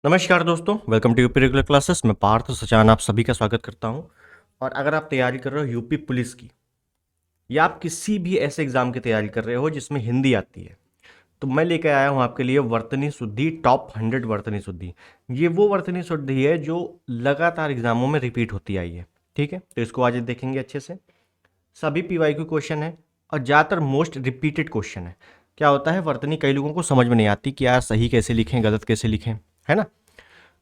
नमस्कार दोस्तों, welcome to UP regular classes. मैं पार्थ सचान आप सभी का स्वागत करता हूं। और अगर आप तैयारी कर रहे हो यूपी पुलिस की या आप किसी भी ऐसे एग्जाम की तैयारी कर रहे हो जिसमें हिंदी आती है, तो मैं लेकर आया हूं आपके लिए वर्तनी शुद्धि टॉप 100 वर्तनी शुद्धि। ये वो वर्तनी शुद्धि है जो लगातार एग्जामों में रिपीट होती आई है। ठीक है, तो इसको आज देखेंगे अच्छे से। सभी पीवाईक्यू क्वेश्चन है और ज़्यादातर मोस्ट रिपीटेड क्वेश्चन है। क्या होता है, वर्तनी कई लोगों को समझ में नहीं आती कि यार सही कैसे लिखें गलत कैसे लिखें, है ना,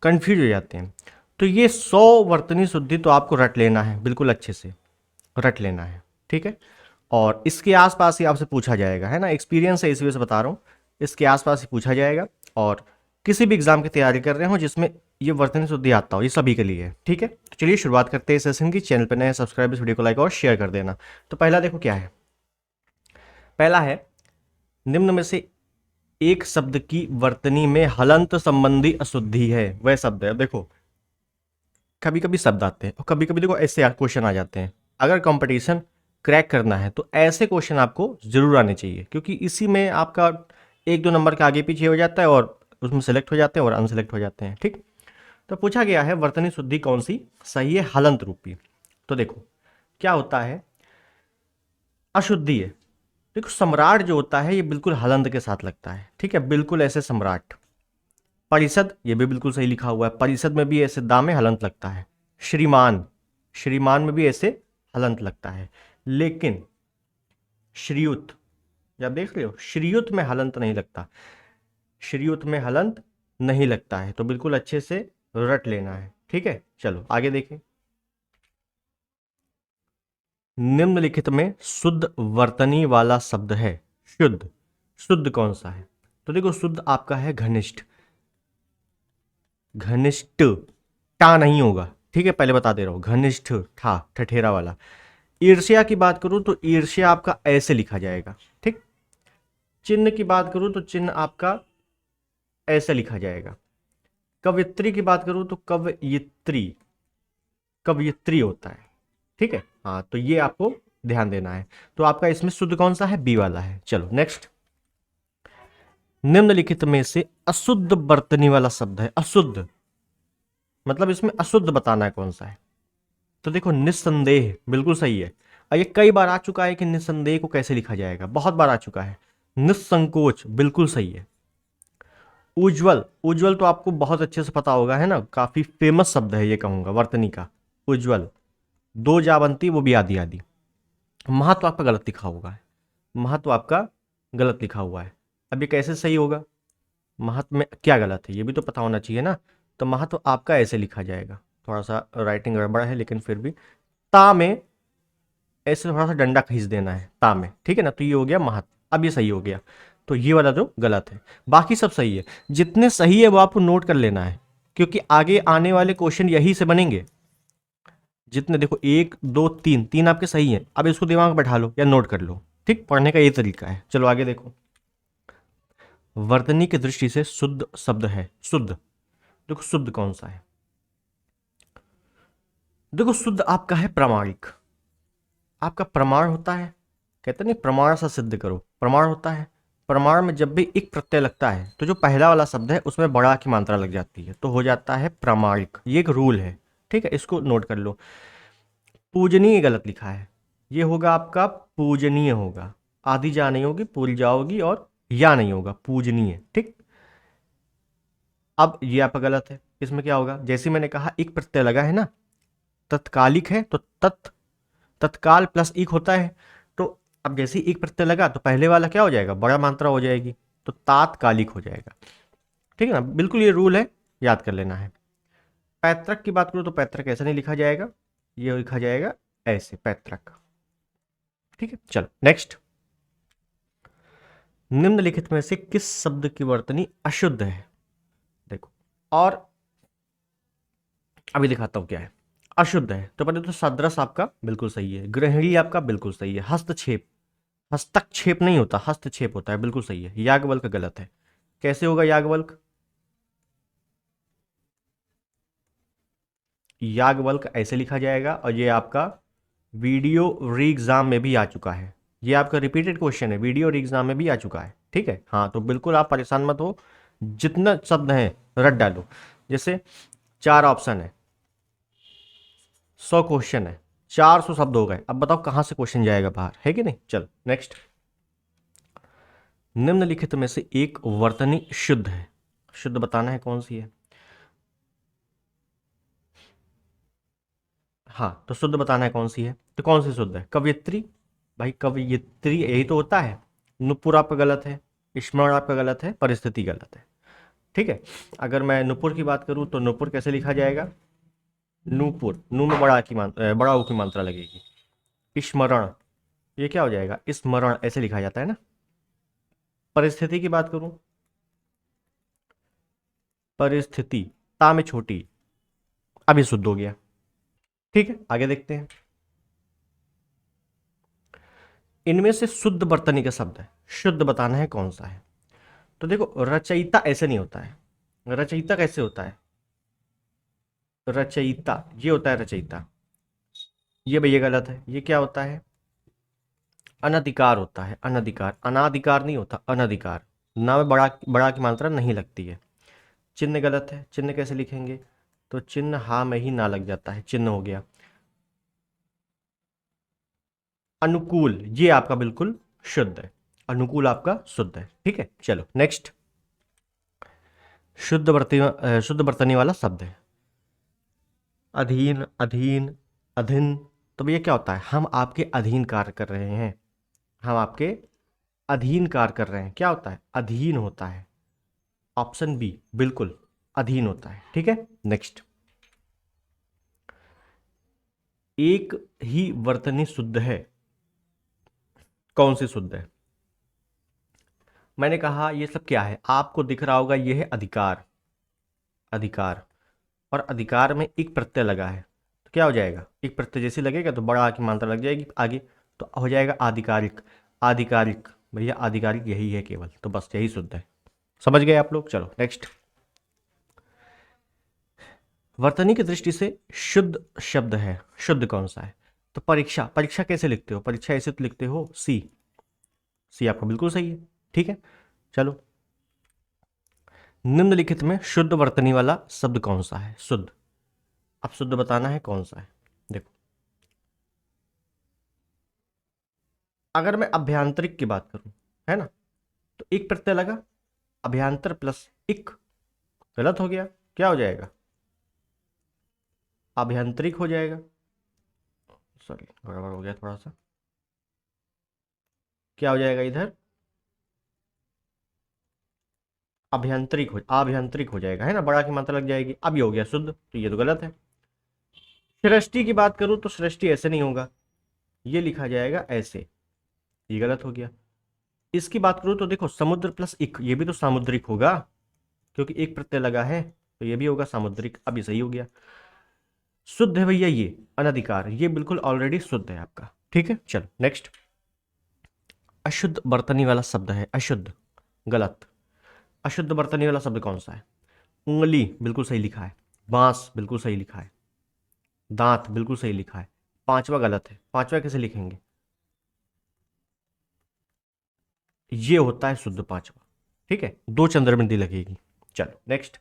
कंफ्यूज हो जाते हैं। तो ये 100 वर्तनी शुद्धि तो आपको रट लेना है, बिल्कुल अच्छे से रट लेना है। ठीक है, और इसके आसपास ही आपसे पूछा जाएगा, है ना, एक्सपीरियंस है इस वजह से बता रहा हूँ। इसके आसपास ही पूछा जाएगा। और किसी भी एग्जाम की तैयारी कर रहे हो जिसमें ये वर्तनी शुद्धि आता हो, ये सभी के लिए है। ठीक है, तो चलिए शुरुआत करते हैं इस सेशन की। चैनल पर नए सब्सक्राइब, इस वीडियो को लाइक और शेयर कर देना। तो पहला देखो क्या है। पहला है, निम्न में से एक शब्द की वर्तनी में हलंत संबंधी अशुद्धि है, वह शब्द है। देखो कभी कभी शब्द आते हैं और कभी कभी देखो ऐसे क्वेश्चन आ जाते हैं। अगर कंपटीशन क्रैक करना है तो ऐसे क्वेश्चन आपको जरूर आने चाहिए, क्योंकि इसी में आपका 1-2 नंबर का आगे पीछे हो जाता है और उसमें सेलेक्ट हो जाते हैं और अनसेलेक्ट हो जाते हैं। ठीक, तो पूछा गया है वर्तनी शुद्धि कौन सी सही है, हलंत रूपी। तो देखो क्या होता है, अशुद्धि है। देखो सम्राट जो होता है ये बिल्कुल हलंत के साथ लगता है। ठीक है, बिल्कुल ऐसे सम्राट। परिषद, ये भी बिल्कुल सही लिखा हुआ है, परिषद में भी ऐसे दाम में हलंत लगता है। श्रीमान, श्रीमान में भी ऐसे हलंत लगता है। लेकिन श्रीयुत, जब देख रहे हो श्रीयुत में हलंत नहीं लगता, श्रीयुत में हलंत नहीं लगता है। तो बिल्कुल अच्छे से रट लेना है। ठीक है, चलो आगे देखें। निम्नलिखित में शुद्ध वर्तनी वाला शब्द है। शुद्ध, शुद्ध कौन सा है? तो देखो शुद्ध आपका है घनिष्ठ। घनिष्ठ टा नहीं होगा। ठीक है, पहले बता दे रहा हूं, घनिष्ठ ठा ठठेरा वाला। ईर्ष्या की बात करूं तो ईर्ष्या आपका ऐसे लिखा जाएगा। ठीक, चिन्ह की बात करूं तो चिन्ह आपका ऐसे लिखा जाएगा। कवयित्री की बात करूं तो कवयित्री, कवयित्री होता है। ठीक है, हाँ, तो ये आपको ध्यान देना है। तो आपका इसमें शुद्ध कौन सा है? बी वाला है। चलो नेक्स्ट। निम्नलिखित में से अशुद्ध वर्तनी वाला शब्द है। अशुद्ध मतलब इसमें अशुद्ध बताना है कौन सा है। तो देखो निस्संदेह बिल्कुल सही है। और ये कई बार आ चुका है कि निस्संदेह को कैसे लिखा जाएगा, बहुत बार आ चुका है। निस्संकोच बिल्कुल सही है। उज्जवल, उज्जवल तो आपको बहुत अच्छे से पता होगा, है ना, काफी फेमस शब्द है ये, कहूंगा वर्तनी का। उज्जवल, दो जावंती वो भी आदि आदि। महत्व आपका गलत लिखा हुआ है, महत्व आपका गलत लिखा हुआ है। अब ये कैसे सही होगा? महत्व में क्या गलत है ये भी तो पता होना चाहिए ना। तो महत्व आपका ऐसे लिखा जाएगा, थोड़ा सा राइटिंग गड़बड़ है लेकिन फिर भी। ता में ऐसे थोड़ा सा डंडा खींच देना है ता में। ठीक है ना, तो ये हो गया महत्व। अब ये सही हो गया। तो ये वाला जो गलत है, बाकी सब सही है। जितने सही है वो आपको नोट कर लेना है, क्योंकि आगे आने वाले क्वेश्चन यही से बनेंगे। जितने देखो 1 2 3, 3 आपके सही हैं। अब इसको दिमाग में बैठा लो या नोट कर लो। ठीक, पढ़ने का ये तरीका है। चलो आगे देखो। वर्तनी की दृष्टि से शुद्ध शब्द है। शुद्ध, देखो शुद्ध कौन सा है? देखो शुद्ध आपका है प्रामाणिक। आपका प्रमाण होता है, कहते नहीं प्रमाण सा सिद्ध करो, प्रमाण होता है। प्रमाण में जब भी एक प्रत्यय लगता है तो जो पहला वाला शब्द है उसमें बड़ा की मात्रा लग जाती है, तो हो जाता है प्रामाणिक। ये एक रूल है। ठीक है, इसको नोट कर लो। पूजनीय गलत लिखा है, ये होगा आपका पूजनीय होगा। आधी जा नहीं होगी, पूजा होगी, और या नहीं होगा, पूजनीय। ठीक, अब ये आपका गलत है। इसमें क्या होगा? जैसे मैंने कहा एक प्रत्यय लगा है ना, तत्कालिक है तो तत्काल प्लस इक होता है। तो अब जैसे ही एक प्रत्यय लगा तो पहले वाला क्या हो जाएगा? बड़ा मात्रा हो जाएगी, तो तात्कालिक हो जाएगा। ठीक है ना, बिल्कुल ये रूल है, याद कर लेना है। पैतृक की बात करूं तो पैतृक ऐसा नहीं लिखा जाएगा, ये लिखा जाएगा ऐसे, पैतृक। ठीक है, चलो नेक्स्ट। निम्नलिखित में से किस शब्द की वर्तनी अशुद्ध है? देखो, और अभी दिखाता हूं क्या है। अशुद्ध है तो पहले तो सदृश आपका बिल्कुल सही है, गृहिणी आपका बिल्कुल सही है, हस्तक्षेप, हस्तक्षेप नहीं होता, हस्तक्षेप होता है, बिल्कुल सही है। याज्ञवल्क गलत है। कैसे होगा याज्ञवल्क? याज्ञवल्क ऐसे लिखा जाएगा, और ये आपका वीडियो री एग्जाम में भी आ चुका है। ये आपका रिपीटेड क्वेश्चन है, वीडियो री एग्जाम में भी आ चुका है। ठीक है, हाँ, तो बिल्कुल आप परेशान मत हो। जितना शब्द हैं रट डालो। जैसे 4 ऑप्शन है, 100 क्वेश्चन है, 400 शब्द हो गए, अब बताओ कहां से क्वेश्चन जाएगा बाहर, है कि नहीं। चलो नेक्स्ट। निम्नलिखित में से एक वर्तनी शुद्ध है, शुद्ध बताना है कौन सी है। हाँ, तो शुद्ध बताना है कौन सी है, तो कौन सी शुद्ध है, कवयित्री। भाई कवयित्री यही तो होता है। नुपुर आपका गलत है, स्मरण आपका गलत है, परिस्थिति गलत है। ठीक है, अगर मैं नुपुर की बात करूं तो नुपुर कैसे लिखा जाएगा, नूपुर, नू में बड़ा ऊ की मात्रा लगेगी। स्मरण, ये क्या हो जाएगा, स्मरण ऐसे लिखा जाता है ना। परिस्थिति की बात करूं, परिस्थिति ता में छोटी, अब ये शुद्ध हो गया। ठीक है, आगे देखते हैं। इनमें से शुद्ध वर्तनी का शब्द है, शुद्ध बताना है कौन सा है। तो देखो रचयिता ऐसे नहीं होता है, रचयिता कैसे होता है, रचयिता ये होता है रचयिता, ये भैया गलत है। ये क्या होता है, अनधिकार होता है, अनधिकार, अनाधिकार नहीं होता, अनधिकार। ना में बड़ा बड़ा की मात्रा नहीं लगती है। चिन्ह गलत है, चिन्ह कैसे लिखेंगे, तो चिन्ह हा में ही ना लग जाता है, चिन्ह हो गया। अनुकूल, ये आपका बिल्कुल शुद्ध है, अनुकूल आपका शुद्ध है। ठीक है, चलो नेक्स्ट। शुद्ध वर्तनी वाला शब्द है अधीन, अधीन, अधीन। तो भैया क्या होता है, हम आपके अधीन कार्य कर रहे हैं, हम आपके अधीन कार्य कर रहे हैं, क्या होता है, अधीन होता है। ऑप्शन बी बिल्कुल अधीन होता है। ठीक है, नेक्स्ट। एक ही वर्तनी शुद्ध है, कौन सी शुद्ध है। मैंने कहा ये सब क्या है, आपको दिख रहा होगा, ये है अधिकार, अधिकार, और अधिकार में एक प्रत्यय लगा है, तो क्या हो जाएगा, एक प्रत्यय जैसे लगेगा तो बड़ा आ की मात्रा लग जाएगी आगे, तो हो जाएगा आधिकारिक। आधिकारिक, भैया आधिकारिक यही है केवल, तो बस यही शुद्ध है। समझ गए आप लोग, चलो नेक्स्ट। वर्तनी की दृष्टि से शुद्ध शब्द है, शुद्ध कौन सा है, तो परीक्षा, परीक्षा कैसे लिखते हो, परीक्षा ऐसे तो लिखते हो सी, सी आपका बिल्कुल सही है। ठीक है, चलो। निम्नलिखित में शुद्ध वर्तनी वाला शब्द कौन सा है, शुद्ध, अब शुद्ध बताना है कौन सा है। देखो, अगर मैं अभ्यांतरिक की बात करूं, है ना, तो एक प्रत्यय लगा, अभ्यांतर प्लस इक, गलत हो गया, क्या हो जाएगा, आभ्यंतरिक हो जाएगा। सॉरी गड़बड़ हो गया थोड़ा सा, क्या हो जाएगा इधर, आभ्यंतरिक हो जाएगा, है ना, बड़ा की मात्रा लग जाएगी, अब ये हो गया शुद्ध, तो ये तो गलत है। सृष्टि की बात करूं तो सृष्टि ऐसे नहीं होगा, ये लिखा जाएगा ऐसे, ये गलत हो गया। इसकी बात करूं तो देखो समुद्र प्लस इक, ये भी तो सामुद्रिक होगा, क्योंकि एक प्रत्यय लगा है, तो ये भी होगा सामुद्रिक, अब ये सही हो गया। शुद्ध है भैया ये, अनधिकार, ये बिल्कुल ऑलरेडी शुद्ध है आपका। ठीक है, चलो नेक्स्ट। अशुद्ध बर्तनी वाला शब्द है, अशुद्ध, गलत। अशुद्ध बर्तनी वाला शब्द कौन सा है, उंगली बिल्कुल सही लिखा है, बांस बिल्कुल सही लिखा है, दांत बिल्कुल सही लिखा है, पांचवा गलत है, पांचवा कैसे लिखेंगे, ये होता है शुद्ध पांचवा। ठीक है, दो चंद्रबिंदी लगेगी। चलो नेक्स्ट।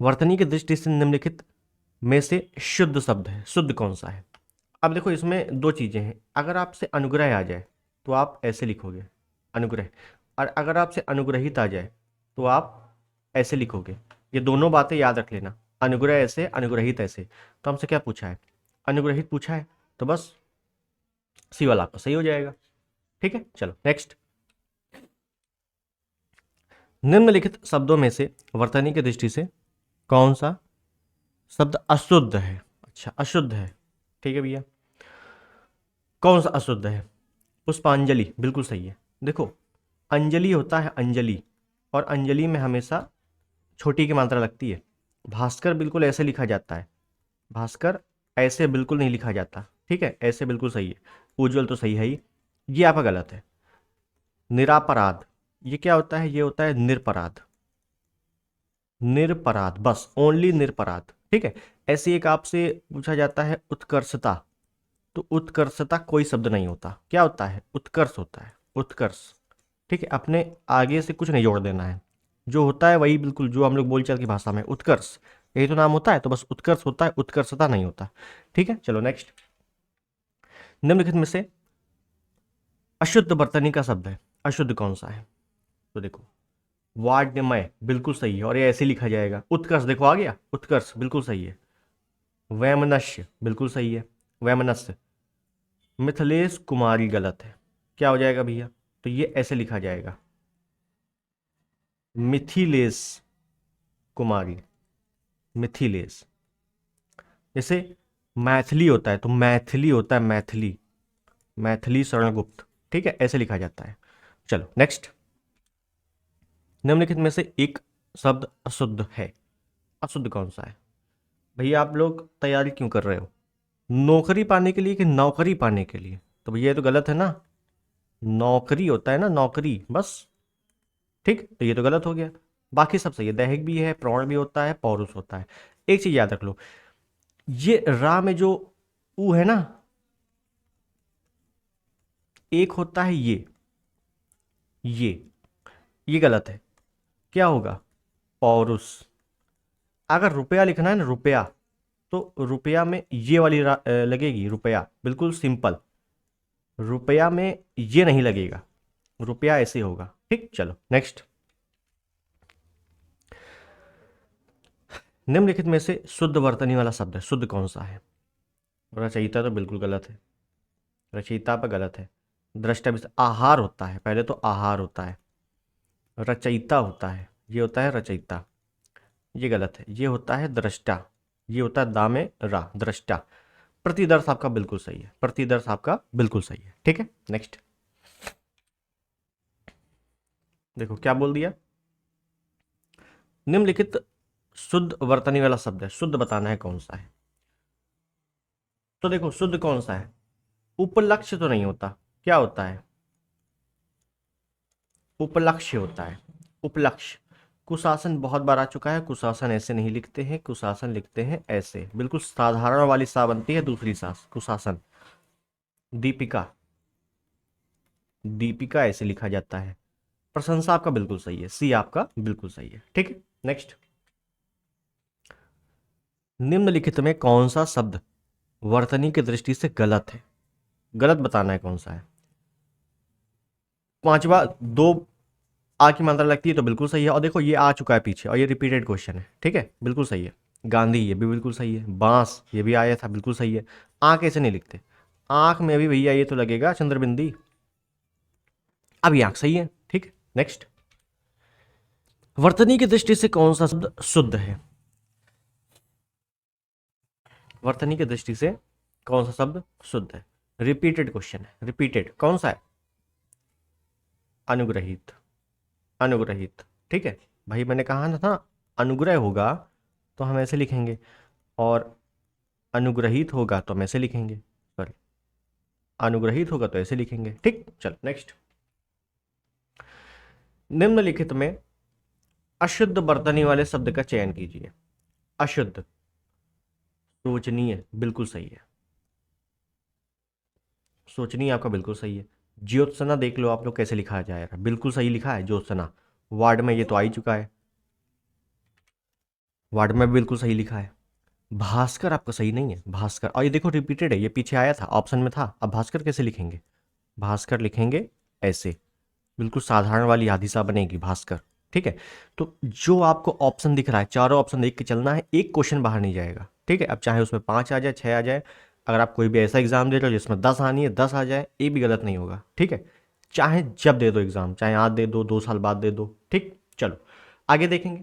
वर्तनी की दृष्टि से निम्नलिखित में से शुद्ध शब्द है, शुद्ध कौन सा है। अब देखो इसमें दो चीजें हैं, अगर आपसे अनुग्रह आ जाए तो आप ऐसे लिखोगे अनुग्रह, और अगर आपसे अनुग्रहित आ जाए तो आप ऐसे लिखोगे। ये दोनों बातें याद रख लेना, अनुग्रह ऐसे, अनुग्रहित ऐसे। तो हमसे क्या पूछा है, अनुग्रहित पूछा है, तो बस सी वाला आपका सही हो जाएगा। ठीक है, चलो नेक्स्ट। निम्नलिखित शब्दों में से वर्तनी की दृष्टि से कौन सा शब्द अशुद्ध है, अच्छा अशुद्ध है, ठीक है भैया, कौन सा अशुद्ध है, पुष्पांजलि बिल्कुल सही है। देखो अंजलि होता है अंजलि, और अंजलि में हमेशा छोटी की मात्रा लगती है। भास्कर बिल्कुल ऐसे लिखा जाता है, भास्कर ऐसे बिल्कुल नहीं लिखा जाता। ठीक है, ऐसे बिल्कुल सही है। उज्जवल तो सही है ही, ये आपका गलत है। निरापराध, ये क्या होता है, ये होता है निरपराध, निरपराध, बस ओनली निरपराध। ठीक है, ऐसे एक आपसे पूछा जाता है उत्कर्षता, तो उत्कर्षता कोई शब्द नहीं होता, क्या होता है, उत्कर्ष होता है, उत्कर्ष। ठीक है, अपने आगे से कुछ नहीं जोड़ देना है, जो होता है वही बिल्कुल जो हम लोग बोलचाल की भाषा में उत्कर्ष, यही तो नाम होता है, तो बस उत्कर्ष होता है, उत्कर्षता नहीं होता। ठीक है, चलो नेक्स्ट। निम्नलिखित में से अशुद्ध वर्तनी का शब्द है, अशुद्ध कौन सा है? तो देखो वाड्यमय बिल्कुल सही है, और ये ऐसे लिखा जाएगा। उत्कर्ष देखो आ गया, उत्कर्ष बिल्कुल सही है। वैमनस्य बिल्कुल सही है, वैमनस्य। मिथिलेश कुमारी गलत है, क्या हो जाएगा भैया? तो ये ऐसे लिखा जाएगा, मिथिलेश कुमारी, मिथिलेश। जैसे मैथिली होता है तो मैथिली होता है, मैथिली, मैथिली शरण गुप्त। ठीक है, ऐसे लिखा जाता है। चलो नेक्स्ट। निम्नलिखित में से एक शब्द अशुद्ध है, अशुद्ध कौन सा है? भैया आप लोग तैयारी क्यों कर रहे हो? नौकरी पाने के लिए कि नौकरी पाने के लिए? तो भैया ये तो गलत है ना, नौकरी होता है ना, नौकरी बस। ठीक, तो ये तो गलत हो गया। बाकी सब सही है, दैहिक भी है, प्रौढ़ भी होता है, पौरुष होता है। एक चीज याद रख लो, ये रा में जो ऊ है ना, एक होता है ये गलत है। क्या होगा? पौरुष। अगर रुपया लिखना है ना, रुपया, तो रुपया में ये वाली लगेगी, रुपया, बिल्कुल सिंपल। रुपया में ये नहीं लगेगा, रुपया ऐसे होगा। ठीक, चलो नेक्स्ट। निम्नलिखित में से शुद्ध वर्तनी वाला शब्द है, शुद्ध कौन सा है? रचयिता तो बिल्कुल गलत है, रचयिता पर गलत है। दृष्टा भी, आहार होता है, पहले तो आहार होता है, रचयिता होता है, ये होता है रचयिता, ये गलत है। ये होता है दृष्टा, ये होता है दामे रा, दृष्टा। प्रतिदर्श आपका बिल्कुल सही है, प्रतिदर्श आपका बिल्कुल सही है। ठीक है, नेक्स्ट। देखो क्या बोल दिया, निम्नलिखित शुद्ध वर्तनी वाला शब्द है, शुद्ध बताना है कौन सा है। तो देखो शुद्ध कौन सा है? उपलक्ष्य तो नहीं होता, क्या होता है? उपलक्ष्य होता है, उपलक्ष्य। कुशासन बहुत बार आ चुका है, कुशासन ऐसे नहीं लिखते हैं, कुशासन लिखते हैं ऐसे, बिल्कुल साधारण वाली सा बनती है दूसरी सांस, कुशासन। दीपिका, दीपिका ऐसे लिखा जाता है। प्रशंसा आपका बिल्कुल सही है, सी आपका बिल्कुल सही है। ठीक है, नेक्स्ट। निम्नलिखित में कौन सा शब्द वर्तनी की दृष्टि से गलत है? गलत बताना है कौन सा है। पांचवा, दो आ की मात्रा लगती है तो बिल्कुल सही है, और देखो ये आ चुका है पीछे, और ये रिपीटेड क्वेश्चन है। ठीक है, बिल्कुल सही है। गांधी, ये भी बिल्कुल सही है। बांस, ये भी आया था, बिल्कुल सही है। आंख ऐसे नहीं लिखते, आंख में भी भैया ये तो लगेगा चंद्रबिंदी। अब ये आंख सही है। ठीक है, नेक्स्ट। वर्तनी की दृष्टि से कौन सा शब्द शुद्ध है? वर्तनी की दृष्टि से कौन सा शब्द शुद्ध है? रिपीटेड क्वेश्चन है, रिपीटेड कौन सा है? अनुग्रहित, अनुग्रहित। ठीक है भाई, मैंने कहा ना था अनुग्रह होगा तो हम ऐसे लिखेंगे, और अनुग्रहित होगा तो हम ऐसे लिखेंगे, सॉरी, अनुग्रहित होगा तो ऐसे लिखेंगे। ठीक, चलो नेक्स्ट। निम्नलिखित में अशुद्ध वर्तनी वाले शब्द का चयन कीजिए। अशुद्ध, शोचनीय बिल्कुल सही है, शोचनीय आपका बिल्कुल सही है। ज्योत्सना देख लो आप लोग कैसे लिखा जाएगा, बिल्कुल सही लिखा है ज्योत्सना। वार्ड में ये तो आ ही चुका है, वार्ड में बिल्कुल सही लिखा है। भास्कर आपका सही नहीं है, भास्कर, और ये देखो रिपीटेड है, ये पीछे आया था, ऑप्शन में था। अब भास्कर कैसे लिखेंगे? भास्कर लिखेंगे ऐसे, बिल्कुल साधारण वाली आधी सा बनेगी भास्कर। ठीक है, तो जो आपको ऑप्शन दिख रहा है, चारों ऑप्शन देख के चलना है, एक क्वेश्चन बाहर नहीं जाएगा। ठीक है, अब चाहे उसमें 5 आ जाए, 6 आ जाए, अगर आप कोई भी ऐसा एग्जाम दे रहे हो जिसमें 10 आनी है, 10 आ जाए, ये भी गलत नहीं होगा। ठीक है, चाहे जब दे दो एग्जाम, चाहे आज दे दो, 2 साल बाद दे दो। ठीक, चलो आगे देखेंगे।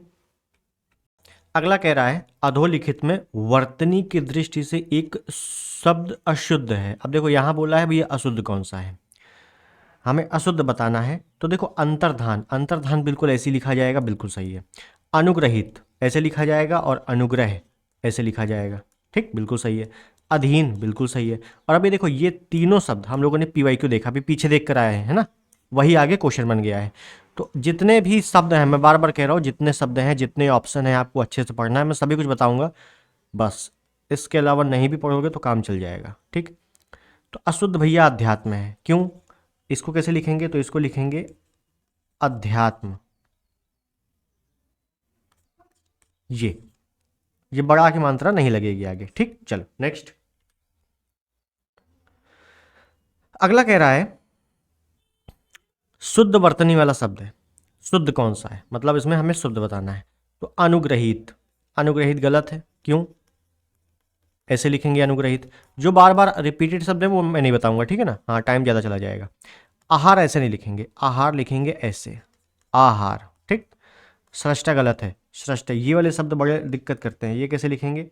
अगला कह रहा है अधोलिखित में वर्तनी की दृष्टि से एक शब्द अशुद्ध है। अब देखो यहां बोला है भैया अशुद्ध कौन सा है, हमें अशुद्ध बताना है। तो देखो अंतर्धान, अंतर्धान बिल्कुल ऐसे लिखा जाएगा, बिल्कुल सही है। अनुग्रहित ऐसे लिखा जाएगा, और अनुग्रह ऐसे लिखा जाएगा। ठीक, बिल्कुल सही है। अधीन बिल्कुल सही है। और अभी देखो ये तीनों शब्द हम लोगों ने PYQ देखा, अभी पीछे देख कर आए हैं, है ना, वही आगे क्वेश्चन बन गया है। तो जितने भी शब्द हैं, मैं बार बार कह रहा हूँ, जितने शब्द हैं, जितने ऑप्शन हैं, आपको अच्छे से पढ़ना है, मैं सभी कुछ बताऊंगा, बस इसके अलावा नहीं भी पढ़ोगे तो काम चल जाएगा। ठीक, तो अशुद्ध भैया अध्यात्म है, क्यों? इसको कैसे लिखेंगे? तो इसको लिखेंगे अध्यात्म, ये बड़ा की मात्रा नहीं लगेगी आगे। ठीक, चलो नेक्स्ट। अगला कह रहा है शुद्ध वर्तनी वाला शब्द है, शुद्ध कौन सा है, मतलब इसमें हमें शुद्ध बताना है। तो अनुग्रहित, अनुग्रहित गलत है, क्यों, ऐसे लिखेंगे अनुग्रहित। जो बार बार रिपीटेड शब्द है वो मैं नहीं बताऊंगा, ठीक है ना, हाँ टाइम ज़्यादा चला जाएगा। आहार ऐसे नहीं लिखेंगे, आहार लिखेंगे ऐसे, आहार। ठीक, स्रष्टा गलत है, स्रष्टा, ये वाले शब्द बड़े दिक्कत करते हैं, ये कैसे लिखेंगे,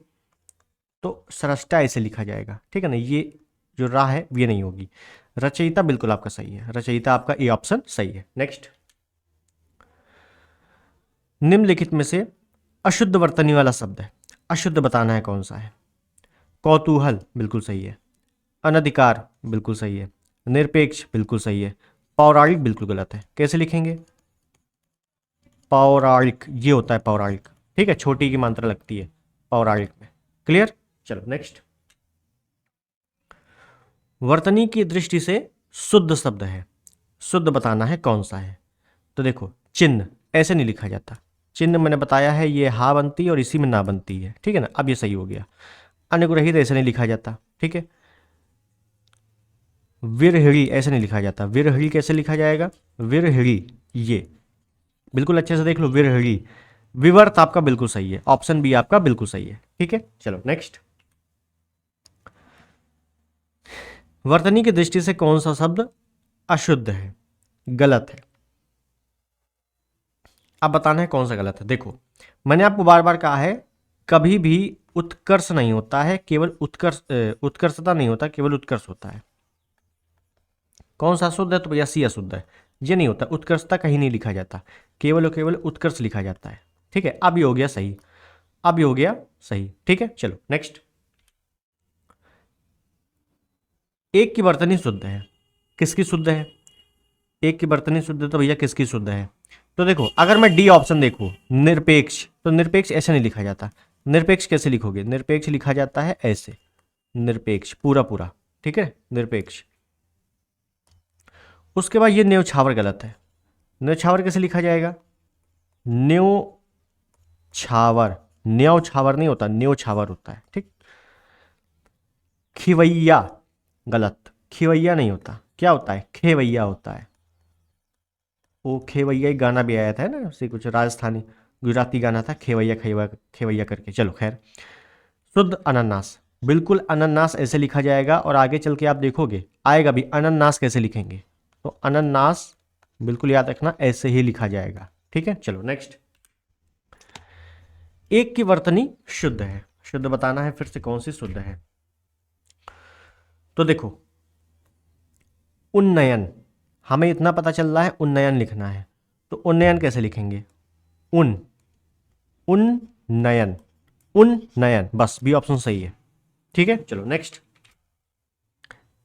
तो स्रष्टा ऐसे लिखा जाएगा, ठीक है ना, ये जो रा है ये नहीं होगी। रचयिता बिल्कुल आपका सही है, रचयिता आपका ए ऑप्शन सही है। नेक्स्ट, निम्नलिखित में से अशुद्ध वर्तनी वाला शब्द है, अशुद्ध बताना है कौन सा है। कौतूहल बिल्कुल सही है, अनधिकार बिल्कुल सही है, निरपेक्ष बिल्कुल सही है, पौराणिक बिल्कुल गलत है। कैसे लिखेंगे, पौराणिक, ये होता है पौराणिक, ठीक है, छोटी की मात्रा लगती है पौराणिक में। क्लियर, चलो नेक्स्ट। वर्तनी की दृष्टि से शुद्ध शब्द है, शुद्ध बताना है कौन सा है। तो देखो, चिन्ह ऐसे नहीं लिखा जाता, चिन्ह मैंने बताया है ये हा बनती है और इसी में ना बनती है, ठीक है ना, अब ये सही हो गया। अनुग्रहित ऐसे नहीं लिखा जाता, ठीक है। विरहिणी ऐसे नहीं लिखा जाता, विरहिणी कैसे लिखा जाएगा, विरहिणी, ये बिल्कुल अच्छे से देख लो, विरहिणी। विवर्त आपका बिल्कुल सही है, ऑप्शन बी आपका बिल्कुल सही है, ठीक है। चलो नेक्स्ट, वर्तनी की दृष्टि से कौन सा शब्द अशुद्ध है, गलत है। अब बताना है कौन सा गलत है। देखो, मैंने आपको बार बार कहा है कभी भी उत्कर्ष नहीं होता है, केवल उत्कर्षता नहीं होता, केवल उत्कर्ष होता है। कौन सा अशुद्ध है, तो भैया सी अशुद्ध है, ये नहीं होता, उत्कर्षता कहीं नहीं लिखा जाता, केवल और केवल उत्कर्ष लिखा जाता है, ठीक है। अब ये हो गया सही, अब ये हो गया सही, ठीक है। चलो नेक्स्ट, एक की वर्तनी शुद्ध है, किसकी शुद्ध है, एक की वर्तनी शुद्ध है तो भैया किसकी शुद्ध है। तो देखो, अगर मैं डी ऑप्शन देखूं, निरपेक्ष, तो निरपेक्ष ऐसे नहीं लिखा जाता। निरपेक्ष कैसे लिखोगे, निरपेक्ष लिखा जाता है ऐसे, निरपेक्ष पूरा पूरा, ठीक है, निरपेक्ष। उसके बाद ये न्योछावर गलत है, न्योछावर कैसे लिखा जाएगा, न्योछावर, न्योछावर नहीं होता, न्योछावर होता है, ठीक। खिवैया गलत, खिवैया नहीं होता, क्या होता है, खेवैया होता है। वो खेवैया एक गाना भी आया था ना, उसे कुछ राजस्थानी गुजराती गाना था, खेवैया खेवैया खेवैया करके। चलो खैर, शुद्ध अनानास, बिल्कुल अनानास ऐसे लिखा जाएगा, और आगे चल के आप देखोगे आएगा भी अनानास कैसे लिखेंगे, तो अनानास बिल्कुल याद रखना ऐसे ही लिखा जाएगा, ठीक है। चलो नेक्स्ट, एक की वर्तनी शुद्ध है, शुद्ध बताना है फिर से कौन सी शुद्ध है। तो देखो, उन्नयन, हमें इतना पता चल रहा है उन्नयन लिखना है, तो उन्नयन कैसे लिखेंगे, उन, उन्नयन, उन्नयन, बस बी ऑप्शन सही है, ठीक है। चलो नेक्स्ट,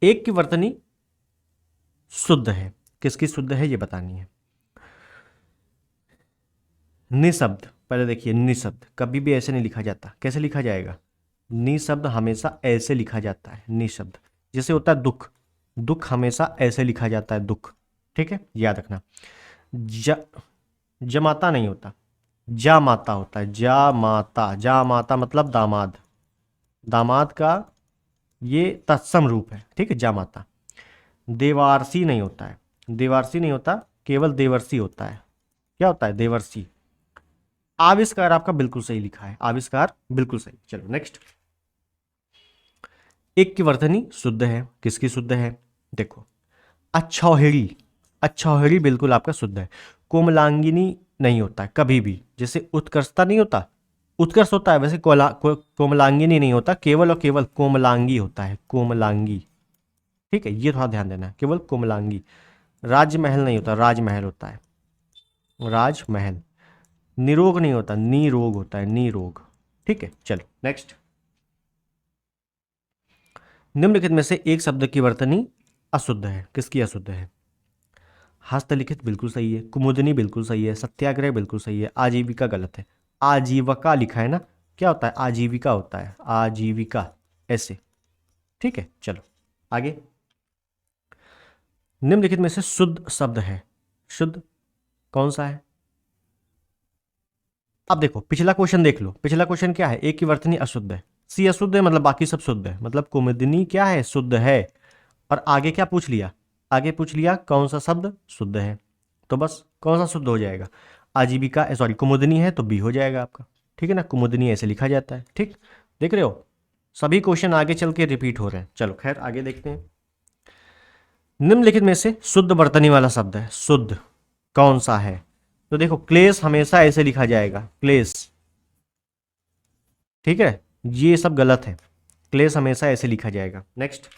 एक की वर्तनी शुद्ध है, किसकी शुद्ध है ये बतानी है। निशब्द, पहले देखिए, निशब्द कभी भी ऐसे नहीं लिखा जाता, कैसे लिखा जाएगा, निशब्द हमेशा ऐसे लिखा जाता है, निशब्द। जैसे होता है दुख, दुख हमेशा ऐसे लिखा जाता है, दुख, ठीक है, याद रखना। ज जमाता नहीं होता, जा माता होता है, जा माता, जा माता मतलब दामाद, दामाद का ये तत्सम रूप है, ठीक है, जा माता। देवारसी नहीं होता है, देवारसी नहीं होता, केवल देवर्षि होता है, क्या होता है, देवर्षि। आविष्कार आपका बिल्कुल सही लिखा है, आविष्कार बिल्कुल सही। चलो नेक्स्ट, एक की वर्तनी शुद्ध है, किसकी शुद्ध है, देखो, अच्छौहिड़ी, अच्छौहिड़ी बिल्कुल आपका शुद्ध है। कोमलांगिनी नहीं होता है कभी भी, जैसे उत्कर्षता नहीं होता, उत्कर्ष होता है, वैसे कोमलांगिनी नहीं होता, केवल और केवल कोमलांगी होता है, कोमलांगी, ठीक है, ये थोड़ा ध्यान देना, केवल कोमलांगी। राजमहल नहीं होता, राजमहल होता है, राजमहल। निरोग नहीं होता, निरोग होता है, निरोग, ठीक है। चलो नेक्स्ट, निम्नलिखित में से एक शब्द की वर्तनी अशुद्ध है, किसकी अशुद्ध है। हस्तलिखित बिल्कुल सही है, कुमुदनी बिल्कुल सही है, सत्याग्रह बिल्कुल सही है, आजीविका गलत है। आजीविका लिखा है ना, क्या होता है, आजीविका होता है, आजीविका ऐसे, ठीक है। चलो आगे, निम्नलिखित में से शुद्ध शब्द है, शुद्ध कौन सा है, अब देखो पिछला क्वेश्चन देख लो, पिछला क्वेश्चन क्या है, ए की वर्तनी अशुद्ध है, सी अशुद्ध है, मतलब बाकी सब शुद्ध है, मतलब कुमुदिनी क्या है, शुद्ध है। और आगे क्या पूछ लिया, आगे पूछ लिया कौन सा शब्द शुद्ध है, तो बस कौन सा शुद्ध हो जाएगा, आजीविका, सॉरी कुमुदिनी है तो बी हो जाएगा आपका, ठीक है ना, कुमुदिनी ऐसे लिखा जाता है, ठीक। देख रहे हो सभी क्वेश्चन आगे चल के रिपीट हो रहे हैं। चलो खैर आगे देखते हैं। निम्नलिखित में से शुद्ध वर्तनी वाला शब्द है, शुद्ध कौन सा है, तो देखो क्लेश हमेशा ऐसे लिखा जाएगा, क्लेश, ठीक है, ये सब गलत है, क्लेश हमेशा ऐसे लिखा जाएगा। नेक्स्ट,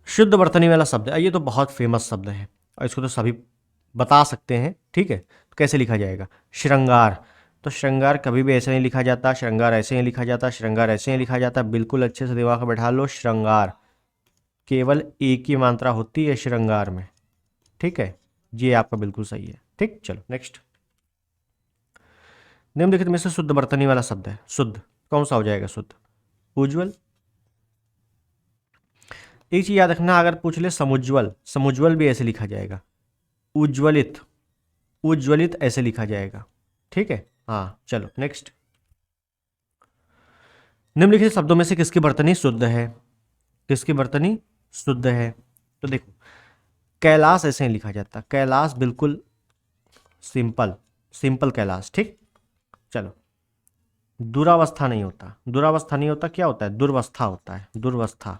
शुद्ध वर्तनी वाला शब्द है, ये तो बहुत फेमस शब्द है और इसको तो सभी बता सकते हैं, ठीक है, तो कैसे लिखा जाएगा, श्रृंगार, तो श्रृंगार कभी भी ऐसे नहीं लिखा जाता, श्रृंगार ऐसे ही लिखा जाता, श्रृंगार ऐसे ही लिखा जाता, बिल्कुल अच्छे से दिमाग में बैठा लो, श्रृंगार केवल एक ही मात्रा होती है श्रृंगार में, ठीक है, ये आपका बिल्कुल सही है, ठीक। चलो नेक्स्ट, निम्नलिखित में से शुद्ध वर्तनी वाला शब्द है, शुद्ध कौन सा हो जाएगा, शुद्ध, उज्ज्वल। एक चीज याद रखना, अगर पूछ ले समुज्वल, समुज्वल भी ऐसे लिखा जाएगा, उज्ज्वलित, उज्ज्वलित ऐसे लिखा जाएगा, ठीक है। हाँ चलो नेक्स्ट, निम्नलिखित शब्दों में से किसकी वर्तनी शुद्ध है, किसकी वर्तनी शुद्ध है, तो देखो कैलाश ऐसे ही लिखा जाता, कैलाश बिल्कुल सिंपल, सिंपल कैलाश, ठीक। चलो, दुरावस्था नहीं होता, दुरावस्था नहीं होता, क्या होता है, दुर्वस्था होता है, दुर्वस्था।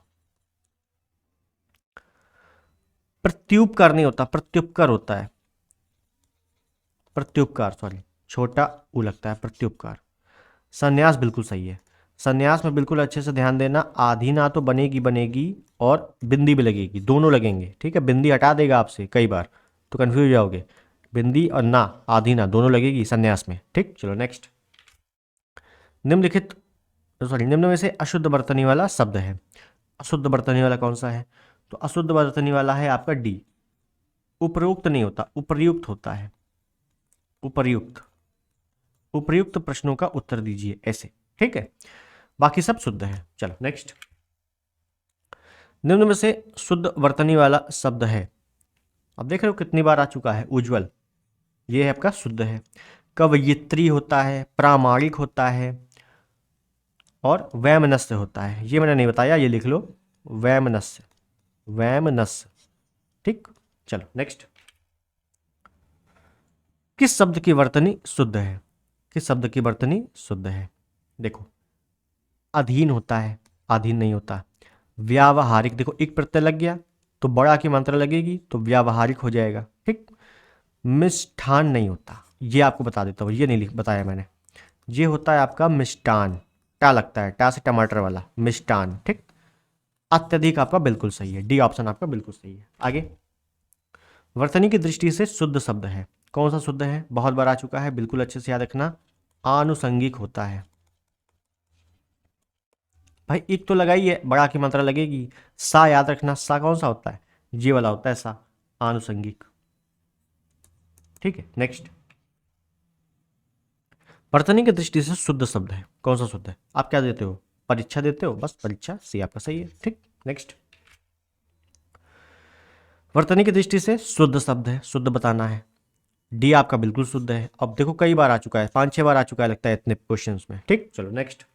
प्रत्युपकार नहीं होता, प्रत्युपकार होता है, प्रत्युपकार, सॉरी छोटा ऊ लगता है, प्रत्युपकार। संन्यास बिल्कुल सही है, संन्यास में बिल्कुल अच्छे से ध्यान देना, आधी ना तो बनेगी बनेगी और बिंदी भी लगेगी, दोनों लगेंगे, ठीक है, बिंदी हटा देगा आपसे कई बार तो कंफ्यूज हो जाओगे, बिंदी और ना, आधी ना दोनों लगेगी संन्यास में, ठीक। चलो नेक्स्ट, निम्नलिखित, सॉरी निम्न में से अशुद्ध वर्तनी वाला शब्द है, अशुद्ध वर्तनी वाला कौन सा है, तो अशुद्ध वर्तनी वाला है आपका डी, उपरोक्त नहीं होता, उपर्युक्त होता है, उपर्युक्त, उपर्युक्त प्रश्नों का उत्तर दीजिए ऐसे, ठीक है, बाकी सब शुद्ध है। चलो नेक्स्ट, निम्न में से शुद्ध वर्तनी वाला शब्द है, अब देख रहे हो कितनी बार आ चुका है, उज्जवल, ये है आपका शुद्ध है, कवयित्री होता है, प्रामाणिक होता है और वैमनस्य होता है, ये मैंने नहीं बताया, ये लिख लो, वैमनस्य, वैमनस्य, ठीक। चलो नेक्स्ट, किस शब्द की वर्तनी शुद्ध है, किस शब्द की वर्तनी शुद्ध है, देखो अधीन होता है, अधीन नहीं होता, व्यावहारिक, देखो एक प्रत्यय लग गया तो बड़ा की मात्रा लगेगी तो व्यावहारिक हो जाएगा, ठीक। मिष्ठान नहीं होता, ये आपको बता देता हूँ, ये नहीं बताया मैंने, ये होता है आपका मिष्टान, टा लगता है, टा से टमाटर वाला, मिष्टान, ठीक। अत्यधिक आपका बिल्कुल सही है, डी ऑप्शन आपका बिल्कुल सही है। आगे, वर्तनी की दृष्टि से शुद्ध शब्द है, कौन सा शुद्ध है, बहुत बार आ चुका है, बिल्कुल अच्छे से याद रखना, आनुषंगिक होता है, भाई एक तो लगाई है, बड़ा की मात्रा लगेगी, सा याद रखना, सा कौन सा होता है, ये वाला होता है सा, आनुषंगिक, ठीक है। नेक्स्ट, वर्तनी की दृष्टि से शुद्ध शब्द है, कौन सा शुद्ध है, आप क्या देते हो, परीक्षा देते हो, बस परीक्षा, सी आपका सही है, ठीक। नेक्स्ट, वर्तनी की दृष्टि से शुद्ध शब्द है, शुद्ध बताना है, डी आपका बिल्कुल शुद्ध है, अब देखो कई बार आ चुका है, 5-6 बार आ चुका है लगता है इतने क्वेश्चंस में, ठीक। चलो नेक्स्ट,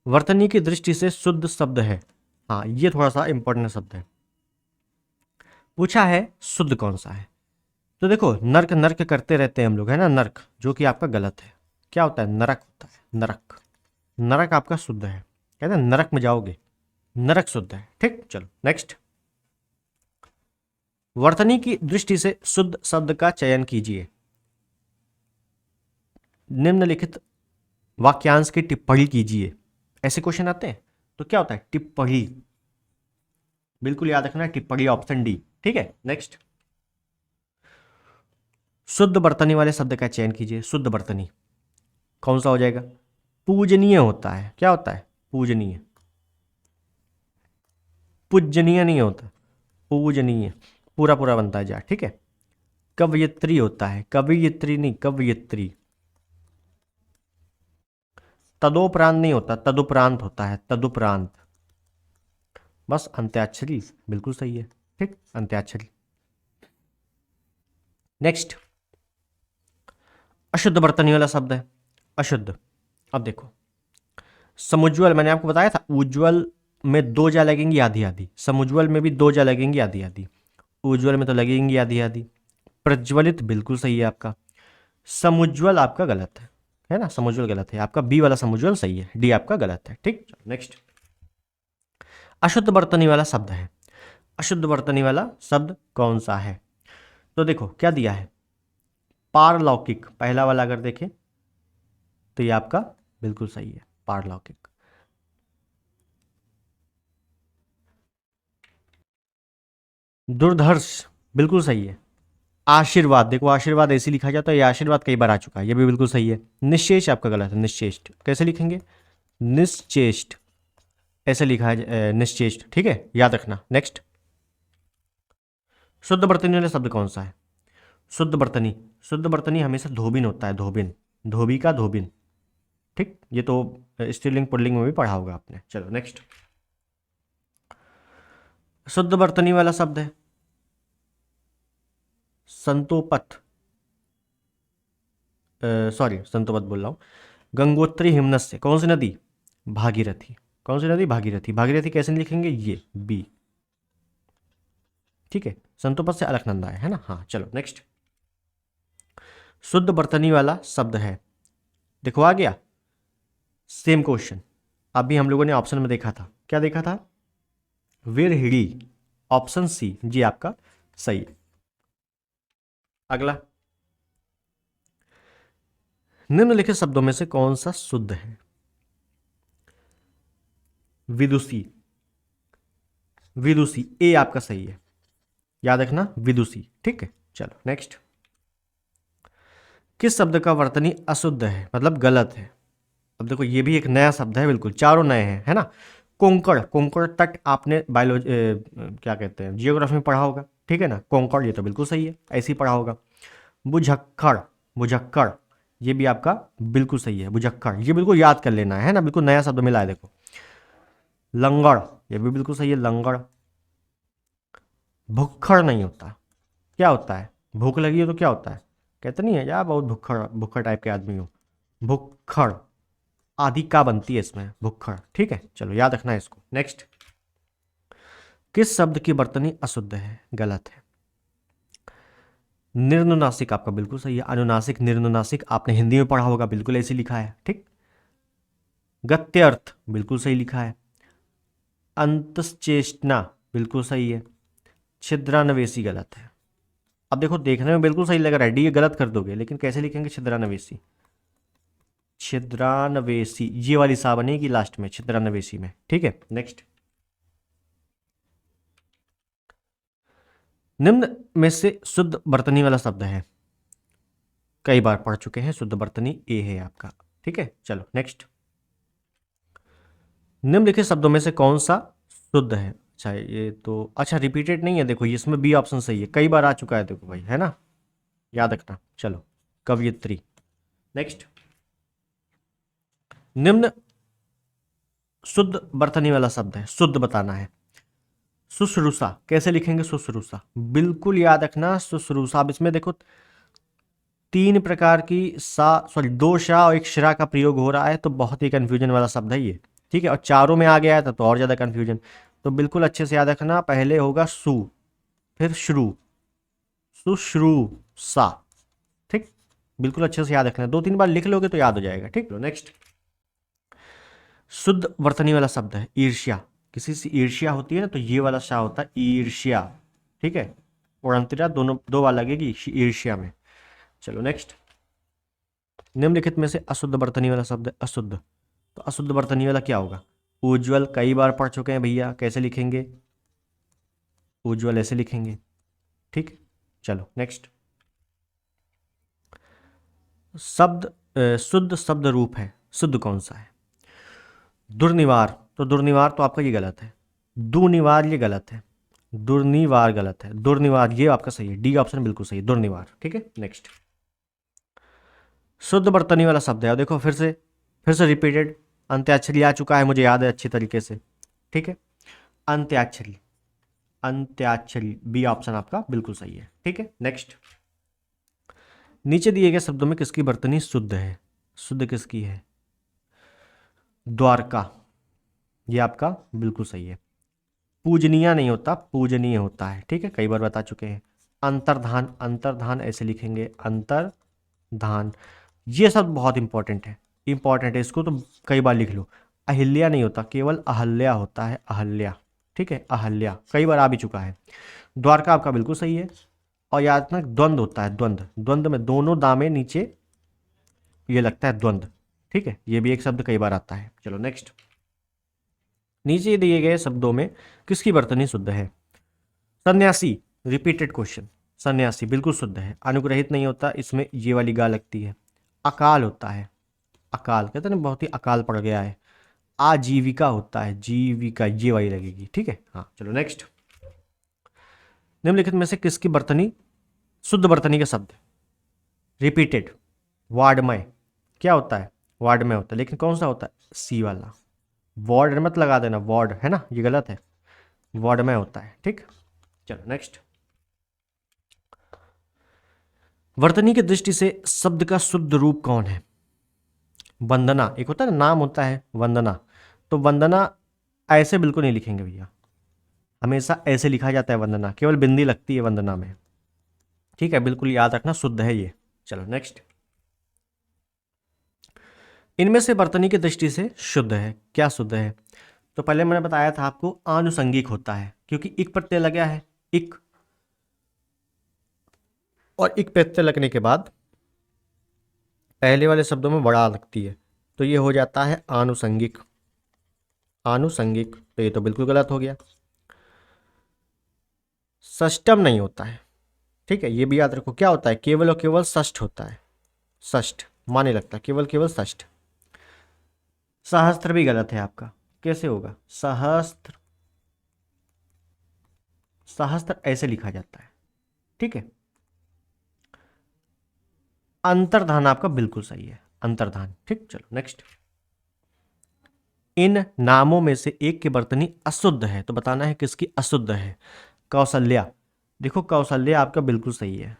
वर्तनी की दृष्टि से शुद्ध शब्द है, हाँ ये थोड़ा सा इंपॉर्टेंट शब्द है, पूछा है शुद्ध कौन सा है, तो देखो नर्क, नर्क करते रहते हैं हम लोग, है ना, नर्क, जो कि आपका गलत है, क्या होता है, नरक होता है, नरक, नरक आपका शुद्ध है, कहते हैं नरक में जाओगे, नरक शुद्ध है, ठीक। चलो नेक्स्ट, वर्तनी की दृष्टि से शुद्ध शब्द का चयन कीजिए, निम्नलिखित वाक्यांश की टिप्पणी कीजिए, ऐसे क्वेश्चन आते हैं तो क्या होता है, टिप्पणी, बिल्कुल याद रखना, टिप्पणी ऑप्शन डी, ठीक है। नेक्स्ट, शुद्ध वर्तनी वाले शब्द का चयन कीजिए, शुद्ध वर्तनी कौन सा हो जाएगा, पूजनीय होता है, क्या होता है, पूजनीय, पूजनीय नहीं होता, पूजनीय, पूरा पूरा बनता है जा, ठीक है। कवयित्री होता है, कवयित्री नहीं, कवयित्री, तदोपरांत नहीं होता, तदुपरांत होता है, तदुपरांत, बस अंत्याक्षरी बिल्कुल सही है, ठीक, अंत्याक्षरी। नेक्स्ट, अशुद्ध बर्तनी वाला शब्द है अशुद्ध। अब देखो समुज्वल, मैंने आपको बताया था उज्ज्वल में दो जा लगेंगी आधी आधी, समुज्वल में भी दो जा लगेंगी आधी आधी, उज्ज्वल में तो लगेंगी आधी आधी। प्रज्वलित बिल्कुल सही है आपका, समुज्वल आपका गलत है ना, समुज्वल गलत है आपका, बी वाला समुज्वल सही है, डी आपका गलत है। ठीक, नेक्स्ट। अशुद्ध बर्तनी वाला शब्द है, अशुद्ध बर्तनी वाला शब्द कौन सा है? तो देखो क्या दिया है, पारलौकिक, पहला वाला अगर देखें तो ये आपका बिल्कुल सही है, पारलौकिक। दुर्धर्ष बिल्कुल सही है। आशीर्वाद, देखो आशीर्वाद ऐसे लिखा जाता है, ये आशीर्वाद कई बार आ चुका है, ये भी बिल्कुल सही है। निश्चेष्ट आपका गलत है, निश्चेष्ट कैसे लिखेंगे, निश्चेष्ट ऐसे लिखा है निश्चेष्ट, ठीक है, याद रखना। नेक्स्ट। शुद्ध बर्तनी वाला शब्द कौन सा है? शुद्ध बर्तनी, शुद्ध बर्तनी हमेशा धोबिन होता है, धोबिन, धोबी का धोबिन। ठीक, ये तो स्त्रीलिंग पुल्लिंग में भी पढ़ा होगा आपने। चलो नेक्स्ट। शुद्ध बर्तनी वाला शब्द है संतोपथ, सॉरी संतोपथ बोल रहा हूँ, गंगोत्री हिमनस्य, कौन सी नदी? भागीरथी। कौन सी नदी? भागीरथी। भागीरथी कैसे लिखेंगे? ये बी, ठीक है, संतोपथ से अलकनंदा है ना। हाँ चलो नेक्स्ट। शुद्ध बर्तनी वाला शब्द है, देखो आ गया सेम क्वेश्चन, अभी हम लोगों ने ऑप्शन में देखा था, क्या देखा था? विरहिड़ी, ऑप्शन सी जी आपका सही है। अगला, निम्नलिखित शब्दों में से कौन सा शुद्ध है? विदुषी, विदुषी ए आपका सही है, याद रखना विदुषी। ठीक है, चलो नेक्स्ट। किस शब्द का वर्तनी अशुद्ध है, मतलब गलत है? अब देखो ये भी एक नया शब्द है, बिल्कुल चारों नए हैं, है ना। कोंकण, कोंकण तट आपने बायोलॉजी क्या कहते हैं जियोग्राफी में पढ़ा होगा, ठीक है ना। कोंकण ये तो बिल्कुल सही है, ऐसे ही पढ़ा होगा। बुझक्कड़, बुझक्कड़ ये भी आपका बिल्कुल सही है, बुझक्कड़ ये बिल्कुल याद कर लेना है ना, बिल्कुल नया शब्द मिला है देखो। लंगड़ ये भी बिल्कुल सही है, लंगड़। भुक्खड़ नहीं होता, क्या होता है? भूख लगी है तो क्या होता है? कहते नहीं है यार बहुत भुक्खड़ भुक्खड़ टाइप के आदमी हो, भुक्खड़ आदि का बनती है इसमें, भुक्खड़। ठीक है, चलो याद रखना है इसको। नेक्स्ट। किस शब्द की बर्तनी अशुद्ध है? गलत है। निर्नुनासिक आपका बिल्कुल सही है, अनुनासिक, निर्नुनासिक आपने हिंदी में पढ़ा होगा, बिल्कुल ऐसे लिखा है। ठीक। गत्यर्थ बिल्कुल सही लिखा है। अंतश्चेष्टना बिल्कुल सही है। छिद्रानवेशी गलत है। अब देखो देखने में बिल्कुल सही लग रहा है, डी गलत कर दोगे, लेकिन कैसे लिखेंगे छिद्रानवेशी? छिद्रानवेशी ये वाली सा बनेगी लास्ट में, छिद्रानवेशी में। ठीक है, नेक्स्ट। निम्न में से शुद्ध बर्तनी वाला शब्द है, कई बार पढ़ चुके हैं, शुद्ध बर्तनी ए है आपका। ठीक है, चलो नेक्स्ट। निम्नलिखित शब्दों में से कौन सा शुद्ध है? अच्छा ये तो अच्छा रिपीटेड नहीं है, देखो इसमें बी ऑप्शन सही है, कई बार आ चुका है देखो भाई, है ना, याद रखना। चलो कवयित्री। नेक्स्ट। निम्न शुद्ध बर्तनी वाला शब्द है, शुद्ध बताना है। शुश्रूषा कैसे लिखेंगे? शुश्रूषा बिल्कुल याद रखना, शुश्रूषा। अब इसमें देखो तीन प्रकार की सा, सॉरी दो शा और एक श्रा का प्रयोग हो रहा है, तो बहुत ही कंफ्यूजन वाला शब्द है ये। ठीक है, और चारों में आ गया है तो और ज्यादा कंफ्यूजन, तो बिल्कुल अच्छे से याद रखना। पहले होगा सु, फिर श्रु, शुश्रूषा। ठीक, बिल्कुल अच्छे से याद रखना, दो तीन बार लिख लोगे तो याद हो जाएगा। ठीक, नेक्स्ट। शुद्ध वर्तनी वाला शब्द है ईर्ष्या, किसी से ईर्ष्या होती है ना तो ये वाला शा होता है ईर्ष्या। ठीक है, और अंतरा दोनों दो बार लगेगी ईर्ष्या में। चलो नेक्स्ट। निम्नलिखित में से अशुद्ध बर्तनी वाला शब्द है अशुद्ध, तो अशुद्ध बर्तनी वाला क्या होगा? उज्ज्वल कई बार पढ़ चुके हैं भैया, कैसे लिखेंगे? उज्ज्वल ऐसे लिखेंगे। ठीक, चलो नेक्स्ट। शब्द शुद्ध शब्द रूप है, शुद्ध कौन सा है? दुर्निवार, तो दुर्निवार तो आपका ये गलत है, दुनिवार ये गलत है, दुर्निवार गलत है, दुर्निवार ये आपका सही है, डी ऑप्शन बिल्कुल सही है, दुर्निवार। ठीक है, नेक्स्ट। शुद्ध बर्तनी वाला शब्द है, देखो फिर से रिपीटेड, अंत्याक्षरी आ चुका है, मुझे याद है अच्छी तरीके से। ठीक है, अंत्याक्षरी, अंत्याक्षरी बी ऑप्शन आपका बिल्कुल सही है। ठीक है, नेक्स्ट। नीचे दिए गए शब्दों में किसकी वर्तनी शुद्ध है? शुद्ध किसकी है? द्वारका, ये आपका बिल्कुल सही है। पूजनीय नहीं होता, पूजनीय होता है, ठीक है, कई बार बता चुके हैं। अंतर्धान, अंतर्धान ऐसे लिखेंगे, अंतर्धान। ये सब बहुत इंपॉर्टेंट है, इंपॉर्टेंट है, इसको तो कई बार लिख लो। अहिल्या नहीं होता, केवल अहल्या होता है, अहल्या, ठीक है, अहल्या कई बार आ भी चुका है। द्वारका आपका बिल्कुल सही है। और याद रखना द्वंद होता है, द्वंद, द्वंद में दोनों दामे नीचे, ये लगता है द्वंद, ठीक है, ये भी एक शब्द कई बार आता है। चलो नेक्स्ट। नीचे दिए गए शब्दों में किसकी वर्तनी शुद्ध है? सन्यासी, रिपीटेड क्वेश्चन, सन्यासी बिल्कुल शुद्ध है। अनुग्रहित नहीं होता, इसमें ये वाली गा लगती है। अकाल होता है, अकाल कहते हैं ना, बहुत ही अकाल पड़ गया है। आजीविका होता है, जीविका ये वाली लगेगी, ठीक है। हाँ चलो नेक्स्ट। निम्नलिखित में से किसकी वर्तनी शुद्ध वर्तनी के शब्द? रिपीटेड, वार्डमय, क्या होता है? वार्डमय होता है, लेकिन कौन सा होता है? सी वाला, वार्ड मत लगा देना, वार्ड है ना, ये गलत है, वार्डमय होता है, ठीक। चलो नेक्स्ट। वर्तनी की दृष्टि से शब्द का शुद्ध रूप कौन है? वंदना, एक होता है ना, नाम होता है वंदना, तो वंदना ऐसे बिल्कुल नहीं लिखेंगे भैया, हमेशा ऐसे लिखा जाता है वंदना, केवल बिंदी लगती है वंदना में, ठीक है, बिल्कुल याद रखना, शुद्ध है ये। चलो नेक्स्ट। इनमें से वर्तनी की दृष्टि से शुद्ध है, क्या शुद्ध है? तो पहले मैंने बताया था आपको, आनुषंगिक होता है, क्योंकि इक प्रत्यय लगा है, इक, और इक प्रत्यय लगने के बाद पहले वाले शब्दों में बड़ा लगती है, तो ये हो जाता है आनुषंगिक, आनुषंगिक, तो ये तो बिल्कुल गलत हो गया। षष्टम नहीं होता है, ठीक है, ये भी याद रखो, क्या होता है? केवल और केवल षष्ठ होता है, षष्ठ माने लगता है, केवल केवल षष्ठ। सहस्त्र भी गलत है आपका, कैसे होगा? सहस्त्र, सहस्त्र ऐसे लिखा जाता है, ठीक है। अंतर्धान आपका बिल्कुल सही है, अंतर्धान, ठीक। चलो नेक्स्ट। इन नामों में से एक की वर्तनी अशुद्ध है, तो बताना है किसकी अशुद्ध है। कौशल्या, देखो कौशल्या आपका बिल्कुल सही है।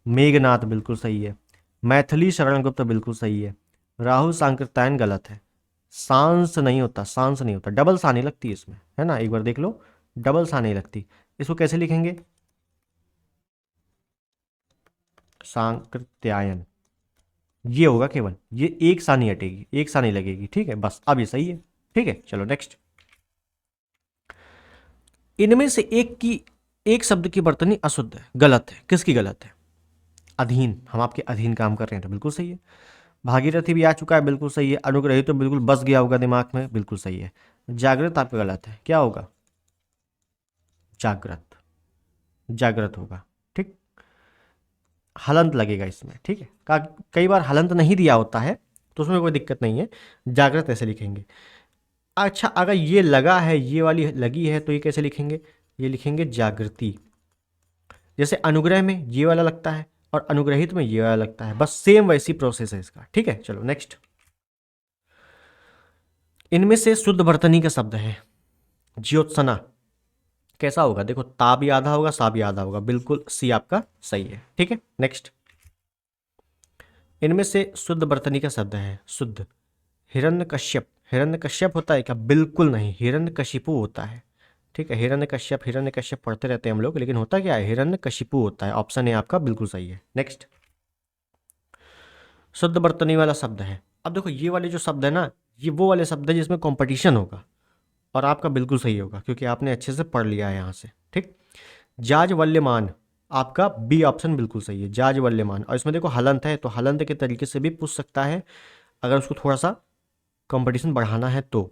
मेघनाथ बिल्कुल सही है। मैथिली शरण गुप्त बिल्कुल सही है। राहुल सांकृत्यायन गलत है। सांस नहीं होता, सांस नहीं होता, डबल सा नहीं लगती इसमें, है ना, एक बार देख लो, डबल सा नहीं लगती। इसको कैसे लिखेंगे? सांकृत्यायन, ये होगा केवल, ये एक सा नहीं हटेगी, एक सा नहीं लगेगी, ठीक है, बस अब ये सही है, ठीक है। चलो नेक्स्ट। इनमें से एक शब्द की वर्तनी अशुद्ध है, गलत है, किसकी गलत है? अधीन, हम आपके अधीन काम कर रहे हैं, तो बिल्कुल सही है। भागीरथी भी आ चुका है, बिल्कुल सही है। अनुग्रहित तो बिल्कुल बस गया होगा दिमाग में, बिल्कुल सही है। जागृत आपका गलत है, क्या होगा? जागृत, जागृत होगा, ठीक। हलंत लगेगा इसमें, ठीक है, कई बार हलंत नहीं दिया होता है, तो उसमें कोई दिक्कत नहीं है, जागृत ऐसे लिखेंगे। अच्छा, अगर ये लगा है, ये वाली लगी है, तो ये कैसे लिखेंगे? ये लिखेंगे जागृति। जैसे अनुग्रह में ये वाला लगता है और अनुग्रहित में ये वाला लगता है, बस सेम वैसी प्रोसेस है इसका, ठीक है। चलो नेक्स्ट। इनमें से शुद्ध वर्तनी का शब्द है ज्योत्सना, कैसा होगा? देखो, ता भी आधा होगा, सा भी आधा होगा, बिल्कुल सी आपका सही है, ठीक है। नेक्स्ट। इनमें से शुद्ध वर्तनी का शब्द है शुद्ध। हिरण्यकश्यप, हिरण्यकश्यप होता है क्या? बिल्कुल नहीं, हिरण्यकशिपु होता है, ठीक है। हिरण्यकश्यप, हिरण्यकश्यप पढ़ते रहते हैं हम लोग, लेकिन होता क्या है? हिरण्यकशिपु होता है, ऑप्शन ए आपका बिल्कुल सही है। नेक्स्ट। शुद्ध वर्तनी वाला शब्द है, अब देखो ये वाले जो शब्द है ना, ये वो वाले शब्द है जिसमें कंपटीशन होगा, और आपका बिल्कुल सही होगा क्योंकि आपने अच्छे से पढ़ लिया है यहाँ से, ठीक। जाज्वल्यमान, आपका बी ऑप्शन बिल्कुल सही है, जाज्वल्यमान। और इसमें देखो हलंत है, तो हलंत के तरीके से भी पूछ सकता है अगर उसको थोड़ा सा कंपटीशन बढ़ाना है तो,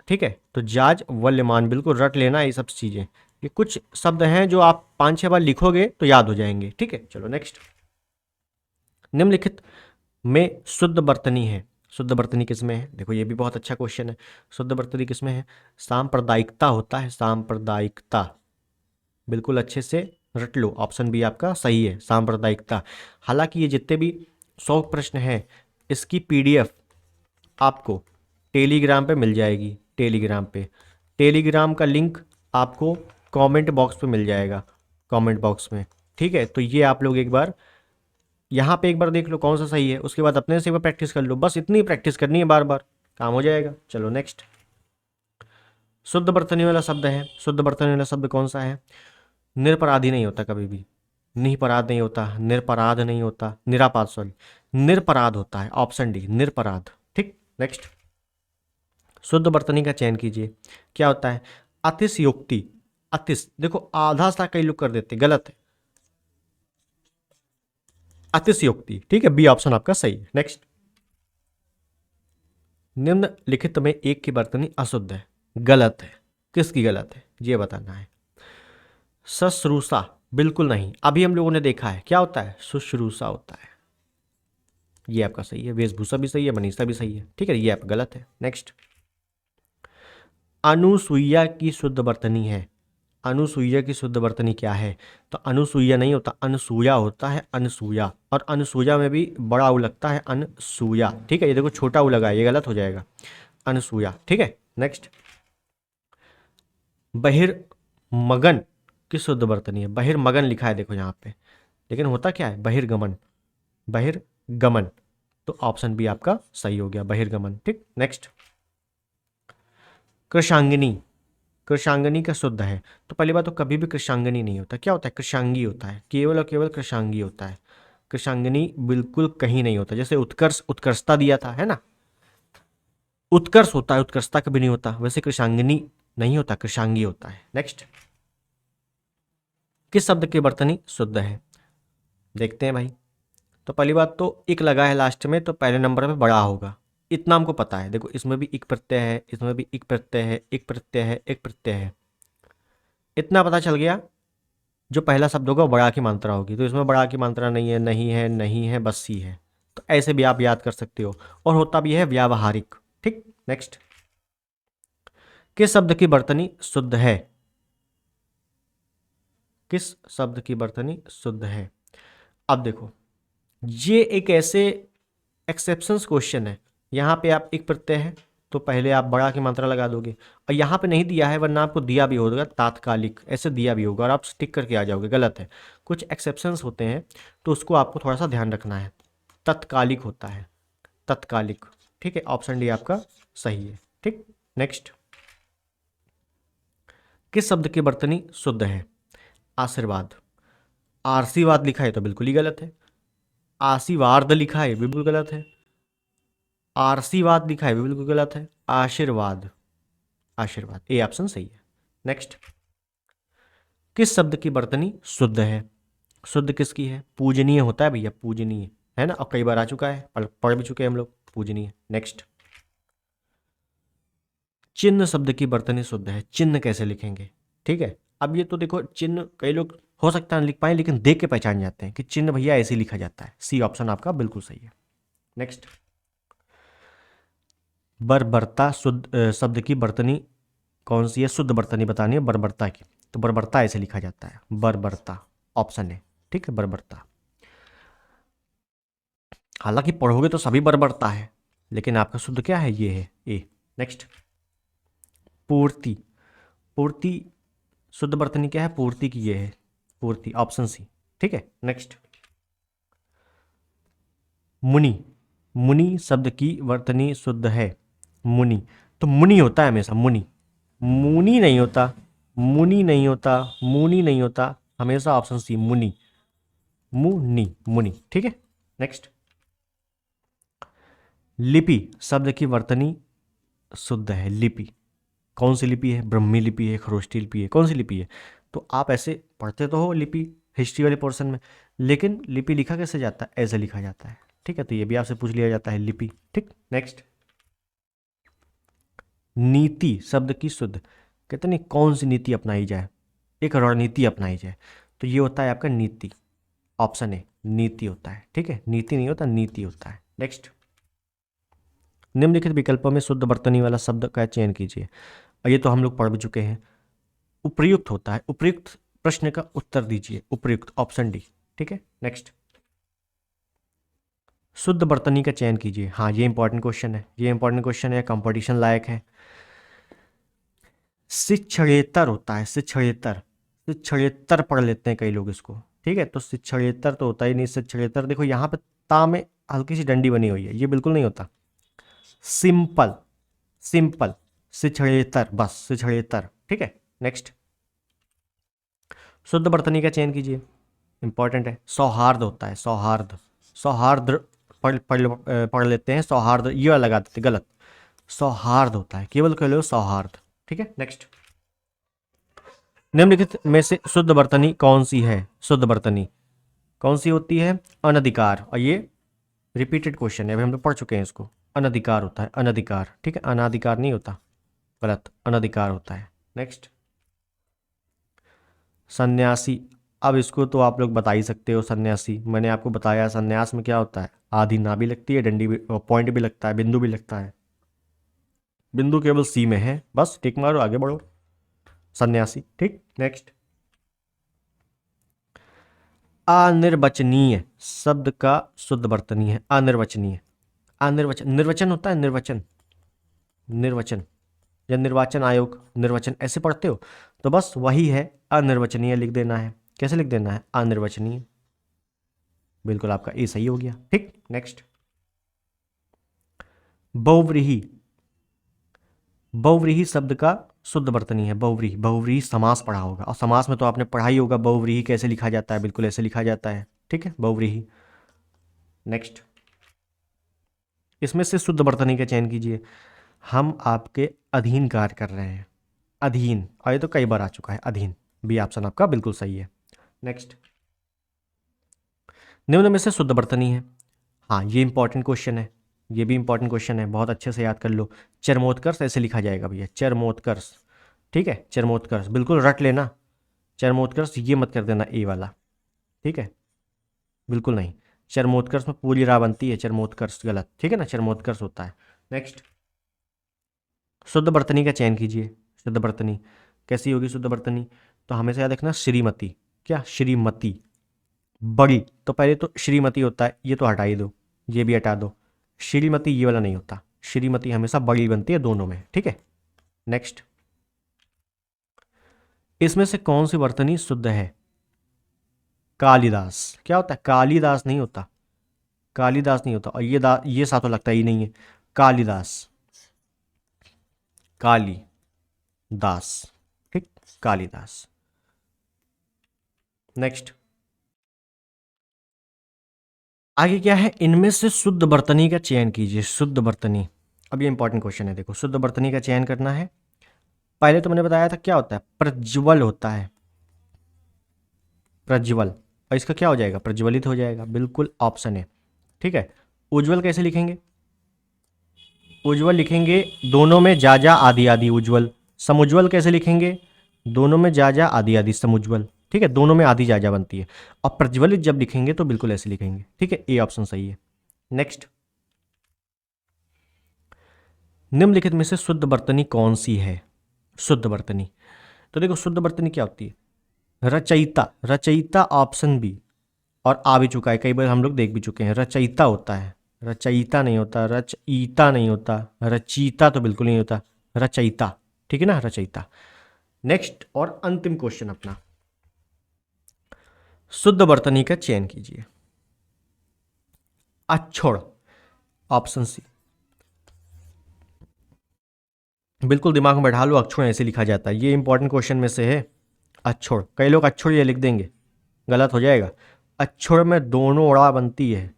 ठीक है। तो जाज्वल्यमान बिल्कुल रट लेना ये सब चीज़ें, ये कुछ शब्द हैं जो आप 5-6 बार लिखोगे तो याद हो जाएंगे, ठीक है। चलो नेक्स्ट। निम्नलिखित में शुद्ध वर्तनी है, शुद्ध वर्तनी किसमें है? देखो ये भी बहुत अच्छा क्वेश्चन है, शुद्ध वर्तनी किसमें है? सांप्रदायिकता होता है, सांप्रदायिकता, बिल्कुल अच्छे से रट लो, ऑप्शन बी आपका सही है, सांप्रदायिकता। हालांकि ये जितने भी 100 प्रश्न हैं, इसकी पीडीएफ आपको टेलीग्राम पे मिल जाएगी, टेलीग्राम पे, टेलीग्राम का लिंक आपको कमेंट बॉक्स पे मिल जाएगा, कमेंट बॉक्स में, ठीक है। तो ये आप लोग एक बार यहाँ पे एक बार देख लो कौन सा सही है, उसके बाद अपने से एक बार प्रैक्टिस कर लो, बस इतनी प्रैक्टिस करनी है बार बार, काम हो जाएगा। चलो नेक्स्ट। शुद्ध बर्तनी वाला शब्द है, शुद्ध बर्तनी वाला शब्द कौन सा है? निरपराधी नहीं होता कभी भी, निपराध नहीं होता, निरपराध नहीं होता, निरापाद सॉरी, निरपराध होता है, ऑप्शन डी निरपराध। ठीक, नेक्स्ट। शुद्ध बर्तनी का चयन कीजिए, क्या होता है? अतिशयोक्ति, अतिश, देखो आधा सा कई लोग कर देते, गलत है, अतिशयोक्ति, ठीक है, बी ऑप्शन आपका सही है। नेक्स्ट। निम्नलिखित में एक की बर्तनी अशुद्ध है, गलत है, किसकी गलत है ये बताना है। शुश्रूषा, बिल्कुल नहीं, अभी हम लोगों ने देखा है क्या होता है, शुश्रूषा होता है, ये आपका सही है। वेशभूषा भी सही है, मनीषा भी सही है, ठीक है, ये आपका गलत है। नेक्स्ट। अनुसुईया की शुद्ध बर्तनी है, अनुसुईया की शुद्ध बर्तनी क्या है? तो अनुसुईया नहीं होता, अनसूया होता है, अनसूया, और अनसूया में भी बड़ा ऊ लगता है, अनसूया, ठीक है, ये देखो छोटा ऊ लगा है, ये गलत हो जाएगा, अनसूया, ठीक है। नेक्स्ट। बहिर्मगन की शुद्ध बर्तनी है, बहिर्मगन लिखा है देखो यहाँ पे, लेकिन होता क्या है, बहिर्गमन, बहिर्गमन, तो ऑप्शन बी आपका सही हो गया, बहिर्गमन। ठीक, नेक्स्ट। कृशांगिनी, कृशांगिनी का शुद्ध है, तो पहली बात तो कभी भी कृशांगिनी नहीं होता, क्या होता है, कृशांगी होता है, केवल और केवल कृशांगी होता है, कृशांगिनी बिल्कुल कहीं नहीं होता। जैसे उत्कर्ष, उत्कर्षता दिया था, है ना, उत्कर्ष होता है, उत्कर्षता कभी नहीं होता, वैसे कृशांगिनी नहीं होता, कृशांगी होता है। नेक्स्ट। किस शब्द की बर्तनी शुद्ध है? देखते हैं भाई, तो पहली बात तो इक लगा है लास्ट में, तो पहले नंबर पे बड़ा होगा, इतना हमको पता है, देखो इसमें भी इक प्रत्यय है, इसमें भी इक प्रत्यय है, एक प्रत्यय है, एक प्रत्यय है, इतना पता चल गया। जो पहला शब्द होगा बड़ा की मात्रा होगी, तो इसमें बड़ा की मात्रा नहीं है, नहीं है, नहीं है, बस सी है, तो ऐसे भी आप याद कर सकते हो, और होता भी है व्यावहारिक। ठीक, नेक्स्ट। किस शब्द की बर्तनी शुद्ध है? किस शब्द की बर्तनी शुद्ध है? अब देखो, ये एक ऐसे एक्सेप्शंस क्वेश्चन है, यहाँ पे आप एक प्रत्यय है तो पहले आप बड़ा की मात्रा लगा दोगे, और यहाँ पे नहीं दिया है, वरना आपको दिया भी होगा तात्कालिक, ऐसे दिया भी होगा और आप स्टिक करके आ जाओगे, गलत है। कुछ एक्सेप्शंस होते हैं तो उसको आपको थोड़ा सा ध्यान रखना है, तत्कालिक होता है, तत्कालिक, ठीक है, ऑप्शन डी आपका सही है। ठीक, नेक्स्ट। किस शब्द की बर्तनी शुद्ध है? आशीर्वाद, आशीर्वाद लिखा है तो बिल्कुल ही गलत है, आशीर्वाद लिखा है बिल्कुल गलत है, आशीर्वाद लिखा है बिल्कुल गलत है, आशीर्वाद, आशीर्वाद, ए ऑप्शन सही है। नेक्स्ट। किस शब्द की बर्तनी शुद्ध है? शुद्ध किसकी है? पूजनीय होता है भैया, पूजनीय, है ना, और कई बार आ चुका है, पढ़ भी चुके हैं हम लोग, पूजनीय। नेक्स्ट। चिन्ह शब्द की बर्तनी शुद्ध है, चिन्ह कैसे लिखेंगे? ठीक है, अब ये तो देखो चिन्ह कई लोग हो सकता है लिख पाए, लेकिन देख के पहचान जाते हैं कि चिन्ह भैया ऐसे लिखा जाता है, सी ऑप्शन आपका बिल्कुल सही है। नेक्स्ट। बर्बरता शुद्ध शब्द की बर्तनी कौन सी है? शुद्ध बर्तनी बतानी है बर्बरता की, तो बर्बरता ऐसे लिखा जाता है, बर्बरता, ऑप्शन है, ठीक है, बर्बरता। हालांकि पढ़ोगे तो सभी बर्बरता है, लेकिन आपका शुद्ध क्या है, ये है, ए। नेक्स्ट। पूर्ति, पूर्ति शुद्ध बर्तनी क्या है? पूर्ति की, ये है पूर्ति, ऑप्शन सी, ठीक है। नेक्स्ट। मुनि, मुनि शब्द की बर्तनी शुद्ध है, मुनि, तो मुनि होता है हमेशा, मुनि, मुनि नहीं होता, मुनि नहीं होता, मुनि नहीं होता, हमेशा ऑप्शन सी, मुनि, मुनि, मुनि, ठीक है। नेक्स्ट। लिपि शब्द की वर्तनी शुद्ध है, लिपि, कौन सी लिपि है? ब्रह्मी लिपि है, खरोष्टी लिपि है, कौन सी लिपि है? तो आप ऐसे पढ़ते तो हो लिपि हिस्ट्री वाले पोर्शन में, लेकिन लिपि लिखा कैसे जाता है? ऐसे लिखा जाता है, ठीक है, तो ये भी आपसे पूछ लिया जाता है, लिपि। ठीक, नेक्स्ट। नीति शब्द की शुद्ध, कहते नहीं कौन सी नीति अपनाई जाए, एक रणनीति अपनाई जाए, तो ये होता है आपका नीति, ऑप्शन है, नीति होता है, ठीक है, नीति नहीं होता, नीति होता है। नेक्स्ट। निम्नलिखित विकल्पों में शुद्ध बर्तनी वाला शब्द का चयन कीजिए, और ये तो हम लोग पढ़ भी चुके हैं, उपयुक्त होता है, उपयुक्त प्रश्न का उत्तर दीजिए, उपयुक्त, ऑप्शन डी, ठीक है। नेक्स्ट। शुद्ध बर्तनी का चयन कीजिए, हाँ ये इंपॉर्टेंट क्वेश्चन है, ये इंपॉर्टेंट क्वेश्चन है, कंपटीशन लायक है। शिक्षणेतर होता है, शिक्षणेतर, शिक्षणेतर पढ़ लेते हैं कई लोग इसको, ठीक है, तो शिक्षणेतर तो होता ही नहीं। शिक्षणेतर देखो यहाँ पे ता में हल्की सी डंडी बनी हुई है, ये बिल्कुल नहीं होता। सिंपल सिंपल शिक्षणेतर, बस शिक्षणेतर। ठीक है, नेक्स्ट। शुद्ध वर्तनी का चयन कीजिए, इंपॉर्टेंट है। सौहार्द होता है, सौहार्द। सौहार्द पढ़ लेते हैं, सौहार्द ये वाला लगा देते, गलत। सौहार्द होता है, केवल कह लो सौहार्द। ठीक है, नेक्स्ट। निम्नलिखित में से शुद्ध वर्तनी कौन सी है? शुद्ध वर्तनी कौन सी होती है? अनधिकार। और ये रिपीटेड क्वेश्चन है, अभी हम लोग पढ़ चुके हैं इसको। अनधिकार होता है, अनधिकार। ठीक है, अनाधिकार नहीं होता, गलत, अनधिकार होता है। नेक्स्ट। सन्यासी, अब इसको तो आप लोग बता ही सकते हो। सन्यासी मैंने आपको बताया, सन्यास में क्या होता है? आधी ना भी लगती है, डंडी भी, पॉइंट भी लगता है, बिंदु भी लगता है। बिंदु केवल सी में है, बस टिक मारो, आगे बढ़ो। सन्यासी। ठीक, नेक्स्ट। अनिर्वचनीय शब्द का शुद्ध वर्तनी है अनिर्वचनीय। अनिर्वचन, निर्वचन होता है, निर्वचन, निर्वचन या निर्वाचन आयोग, निर्वचन ऐसे पढ़ते हो तो बस वही है, अनिर्वचनीय लिख देना है। कैसे लिख देना है? अनिर्वचनीय। बिल्कुल आपका ए सही हो गया। ठीक, नेक्स्ट। बहुव्रीहि, बहुव्रीहि शब्द का शुद्ध वर्तनी है बहुव्रीहि। बहुव्रीहि समास पढ़ा होगा, और समास में तो आपने पढ़ा ही होगा बहुव्रीहि कैसे लिखा जाता है, बिल्कुल ऐसे लिखा जाता है। ठीक है, बहुव्रीहि। नेक्स्ट। इसमें से शुद्ध वर्तनी का चयन कीजिए। हम आपके अधीन कार्य कर रहे हैं, अधीन, और ये तो कई बार आ चुका है, अधीन। बी ऑप्शन आपका बिल्कुल सही है। नेक्स्ट। निम्न में से शुद्ध वर्तनी है। हाँ, ये इंपॉर्टेंट क्वेश्चन है, ये भी इंपॉर्टेंट क्वेश्चन है, बहुत अच्छे से याद कर लो। चरमोत्कर्ष ऐसे लिखा जाएगा भैया, चरमोत्कर्ष। ठीक है, चरमोत्कर्ष बिल्कुल रट लेना। चरमोत्कर्ष ये मत कर देना ए वाला, ठीक है, बिल्कुल नहीं। चरमोत्कर्ष में पूरी रा बनती है, चरमोत्कर्ष गलत। ठीक है ना, चरमोत्कर्ष होता है। नेक्स्ट। शुद्ध वर्तनी का चयन कीजिए। शुद्ध वर्तनी कैसी होगी? शुद्ध वर्तनी तो हमेशा याद रखना, श्रीमती। क्या? श्रीमती। बड़ी तो पहले तो श्रीमती होता है, ये तो हटा ही दो, ये भी हटा दो। श्रीमती ये वाला नहीं होता, श्रीमती हमेशा बड़ी बनती है दोनों में। ठीक है, नेक्स्ट। इसमें से कौन सी वर्तनी शुद्ध है? कालिदास। क्या होता है? कालिदास नहीं होता, कालिदास नहीं होता। और ये साथों लगता ही नहीं है। कालिदास, काली दास। ठीक, कालिदास। नेक्स्ट। आगे क्या है? इनमें से शुद्ध वर्तनी का चयन कीजिए। शुद्ध वर्तनी, अब ये इंपॉर्टेंट क्वेश्चन है, देखो। शुद्ध वर्तनी का चयन करना है। पहले तो मैंने बताया था क्या होता है? प्रज्वल होता है, प्रज्वल। और इसका क्या हो जाएगा? प्रज्वलित हो जाएगा, बिल्कुल ऑप्शन है। ठीक है, उज्जवल कैसे लिखेंगे? उज्जवल लिखेंगे दोनों में जा जा आदि आदि उज्जवल। समुज्वल कैसे लिखेंगे? दोनों में जा जा आदि आदि समुज्वल। ठीक है, दोनों में आदि जा जा बनती है। और प्रज्वलित जब लिखेंगे तो बिल्कुल ऐसे लिखेंगे। ठीक है, ए ऑप्शन सही है। नेक्स्ट। निम्नलिखित में से शुद्ध वर्तनी कौन सी है? शुद्ध वर्तनी तो देखो, शुद्ध वर्तनी क्या होती है? रचयिता, रचयिता ऑप्शन बी, और आ भी चुका है, कई बार हम लोग देख भी चुके हैं। रचयिता होता है, रचयिता नहीं होता, रचयिता नहीं होता, रचयिता तो बिल्कुल नहीं होता, रचयिता। ठीक है ना, रचयिता। नेक्स्ट और अंतिम क्वेश्चन अपना, शुद्ध वर्तनी का चयन कीजिए। अक्षर, ऑप्शन सी। बिल्कुल दिमाग में बैठा लो, अक्षर ऐसे लिखा जाता है, ये इंपॉर्टेंट क्वेश्चन में से है। अक्षर, कई लोग अक्षर ये लिख देंगे, गलत हो जाएगा। अक्षर में दोनों ओड़ा बनती है,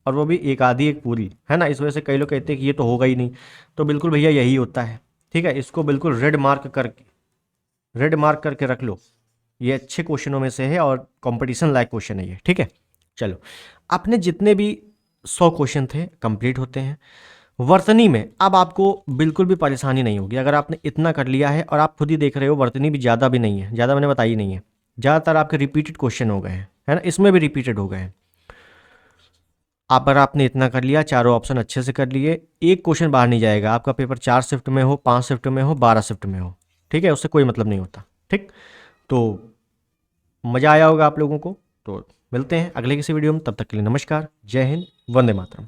और वो भी एक आधी एक पूरी, है ना। इस वजह से कई लोग कहते हैं कि ये तो होगा ही नहीं, तो बिल्कुल भैया यही होता है। ठीक है, इसको बिल्कुल रेड मार्क करके रख लो। ये अच्छे क्वेश्चनों में से है, और कंपटीशन लायक क्वेश्चन है ये। ठीक है, चलो, अपने जितने भी 100 क्वेश्चन थे कंप्लीट होते हैं। वर्तनी में अब आपको बिल्कुल भी परेशानी नहीं होगी, अगर आपने इतना कर लिया है। और आप खुद ही देख रहे हो, वर्तनी भी ज़्यादा भी नहीं है, ज़्यादा मैंने बताई नहीं है, ज़्यादातर आपके रिपीटेड क्वेश्चन हो गए हैं, है ना। इसमें भी रिपीटेड हो गए हैं। अगर आपने इतना कर लिया, चारों ऑप्शन अच्छे से कर लिए, एक क्वेश्चन बाहर नहीं जाएगा। आपका पेपर 4 शिफ्ट में हो, 5 शिफ्ट में हो, 12 शिफ्ट में हो, ठीक है, उससे कोई मतलब नहीं होता। ठीक, तो मज़ा आया होगा आप लोगों को। तो मिलते हैं अगले किसी वीडियो में, तब तक के लिए नमस्कार, जय हिंद, वंदे मातरम।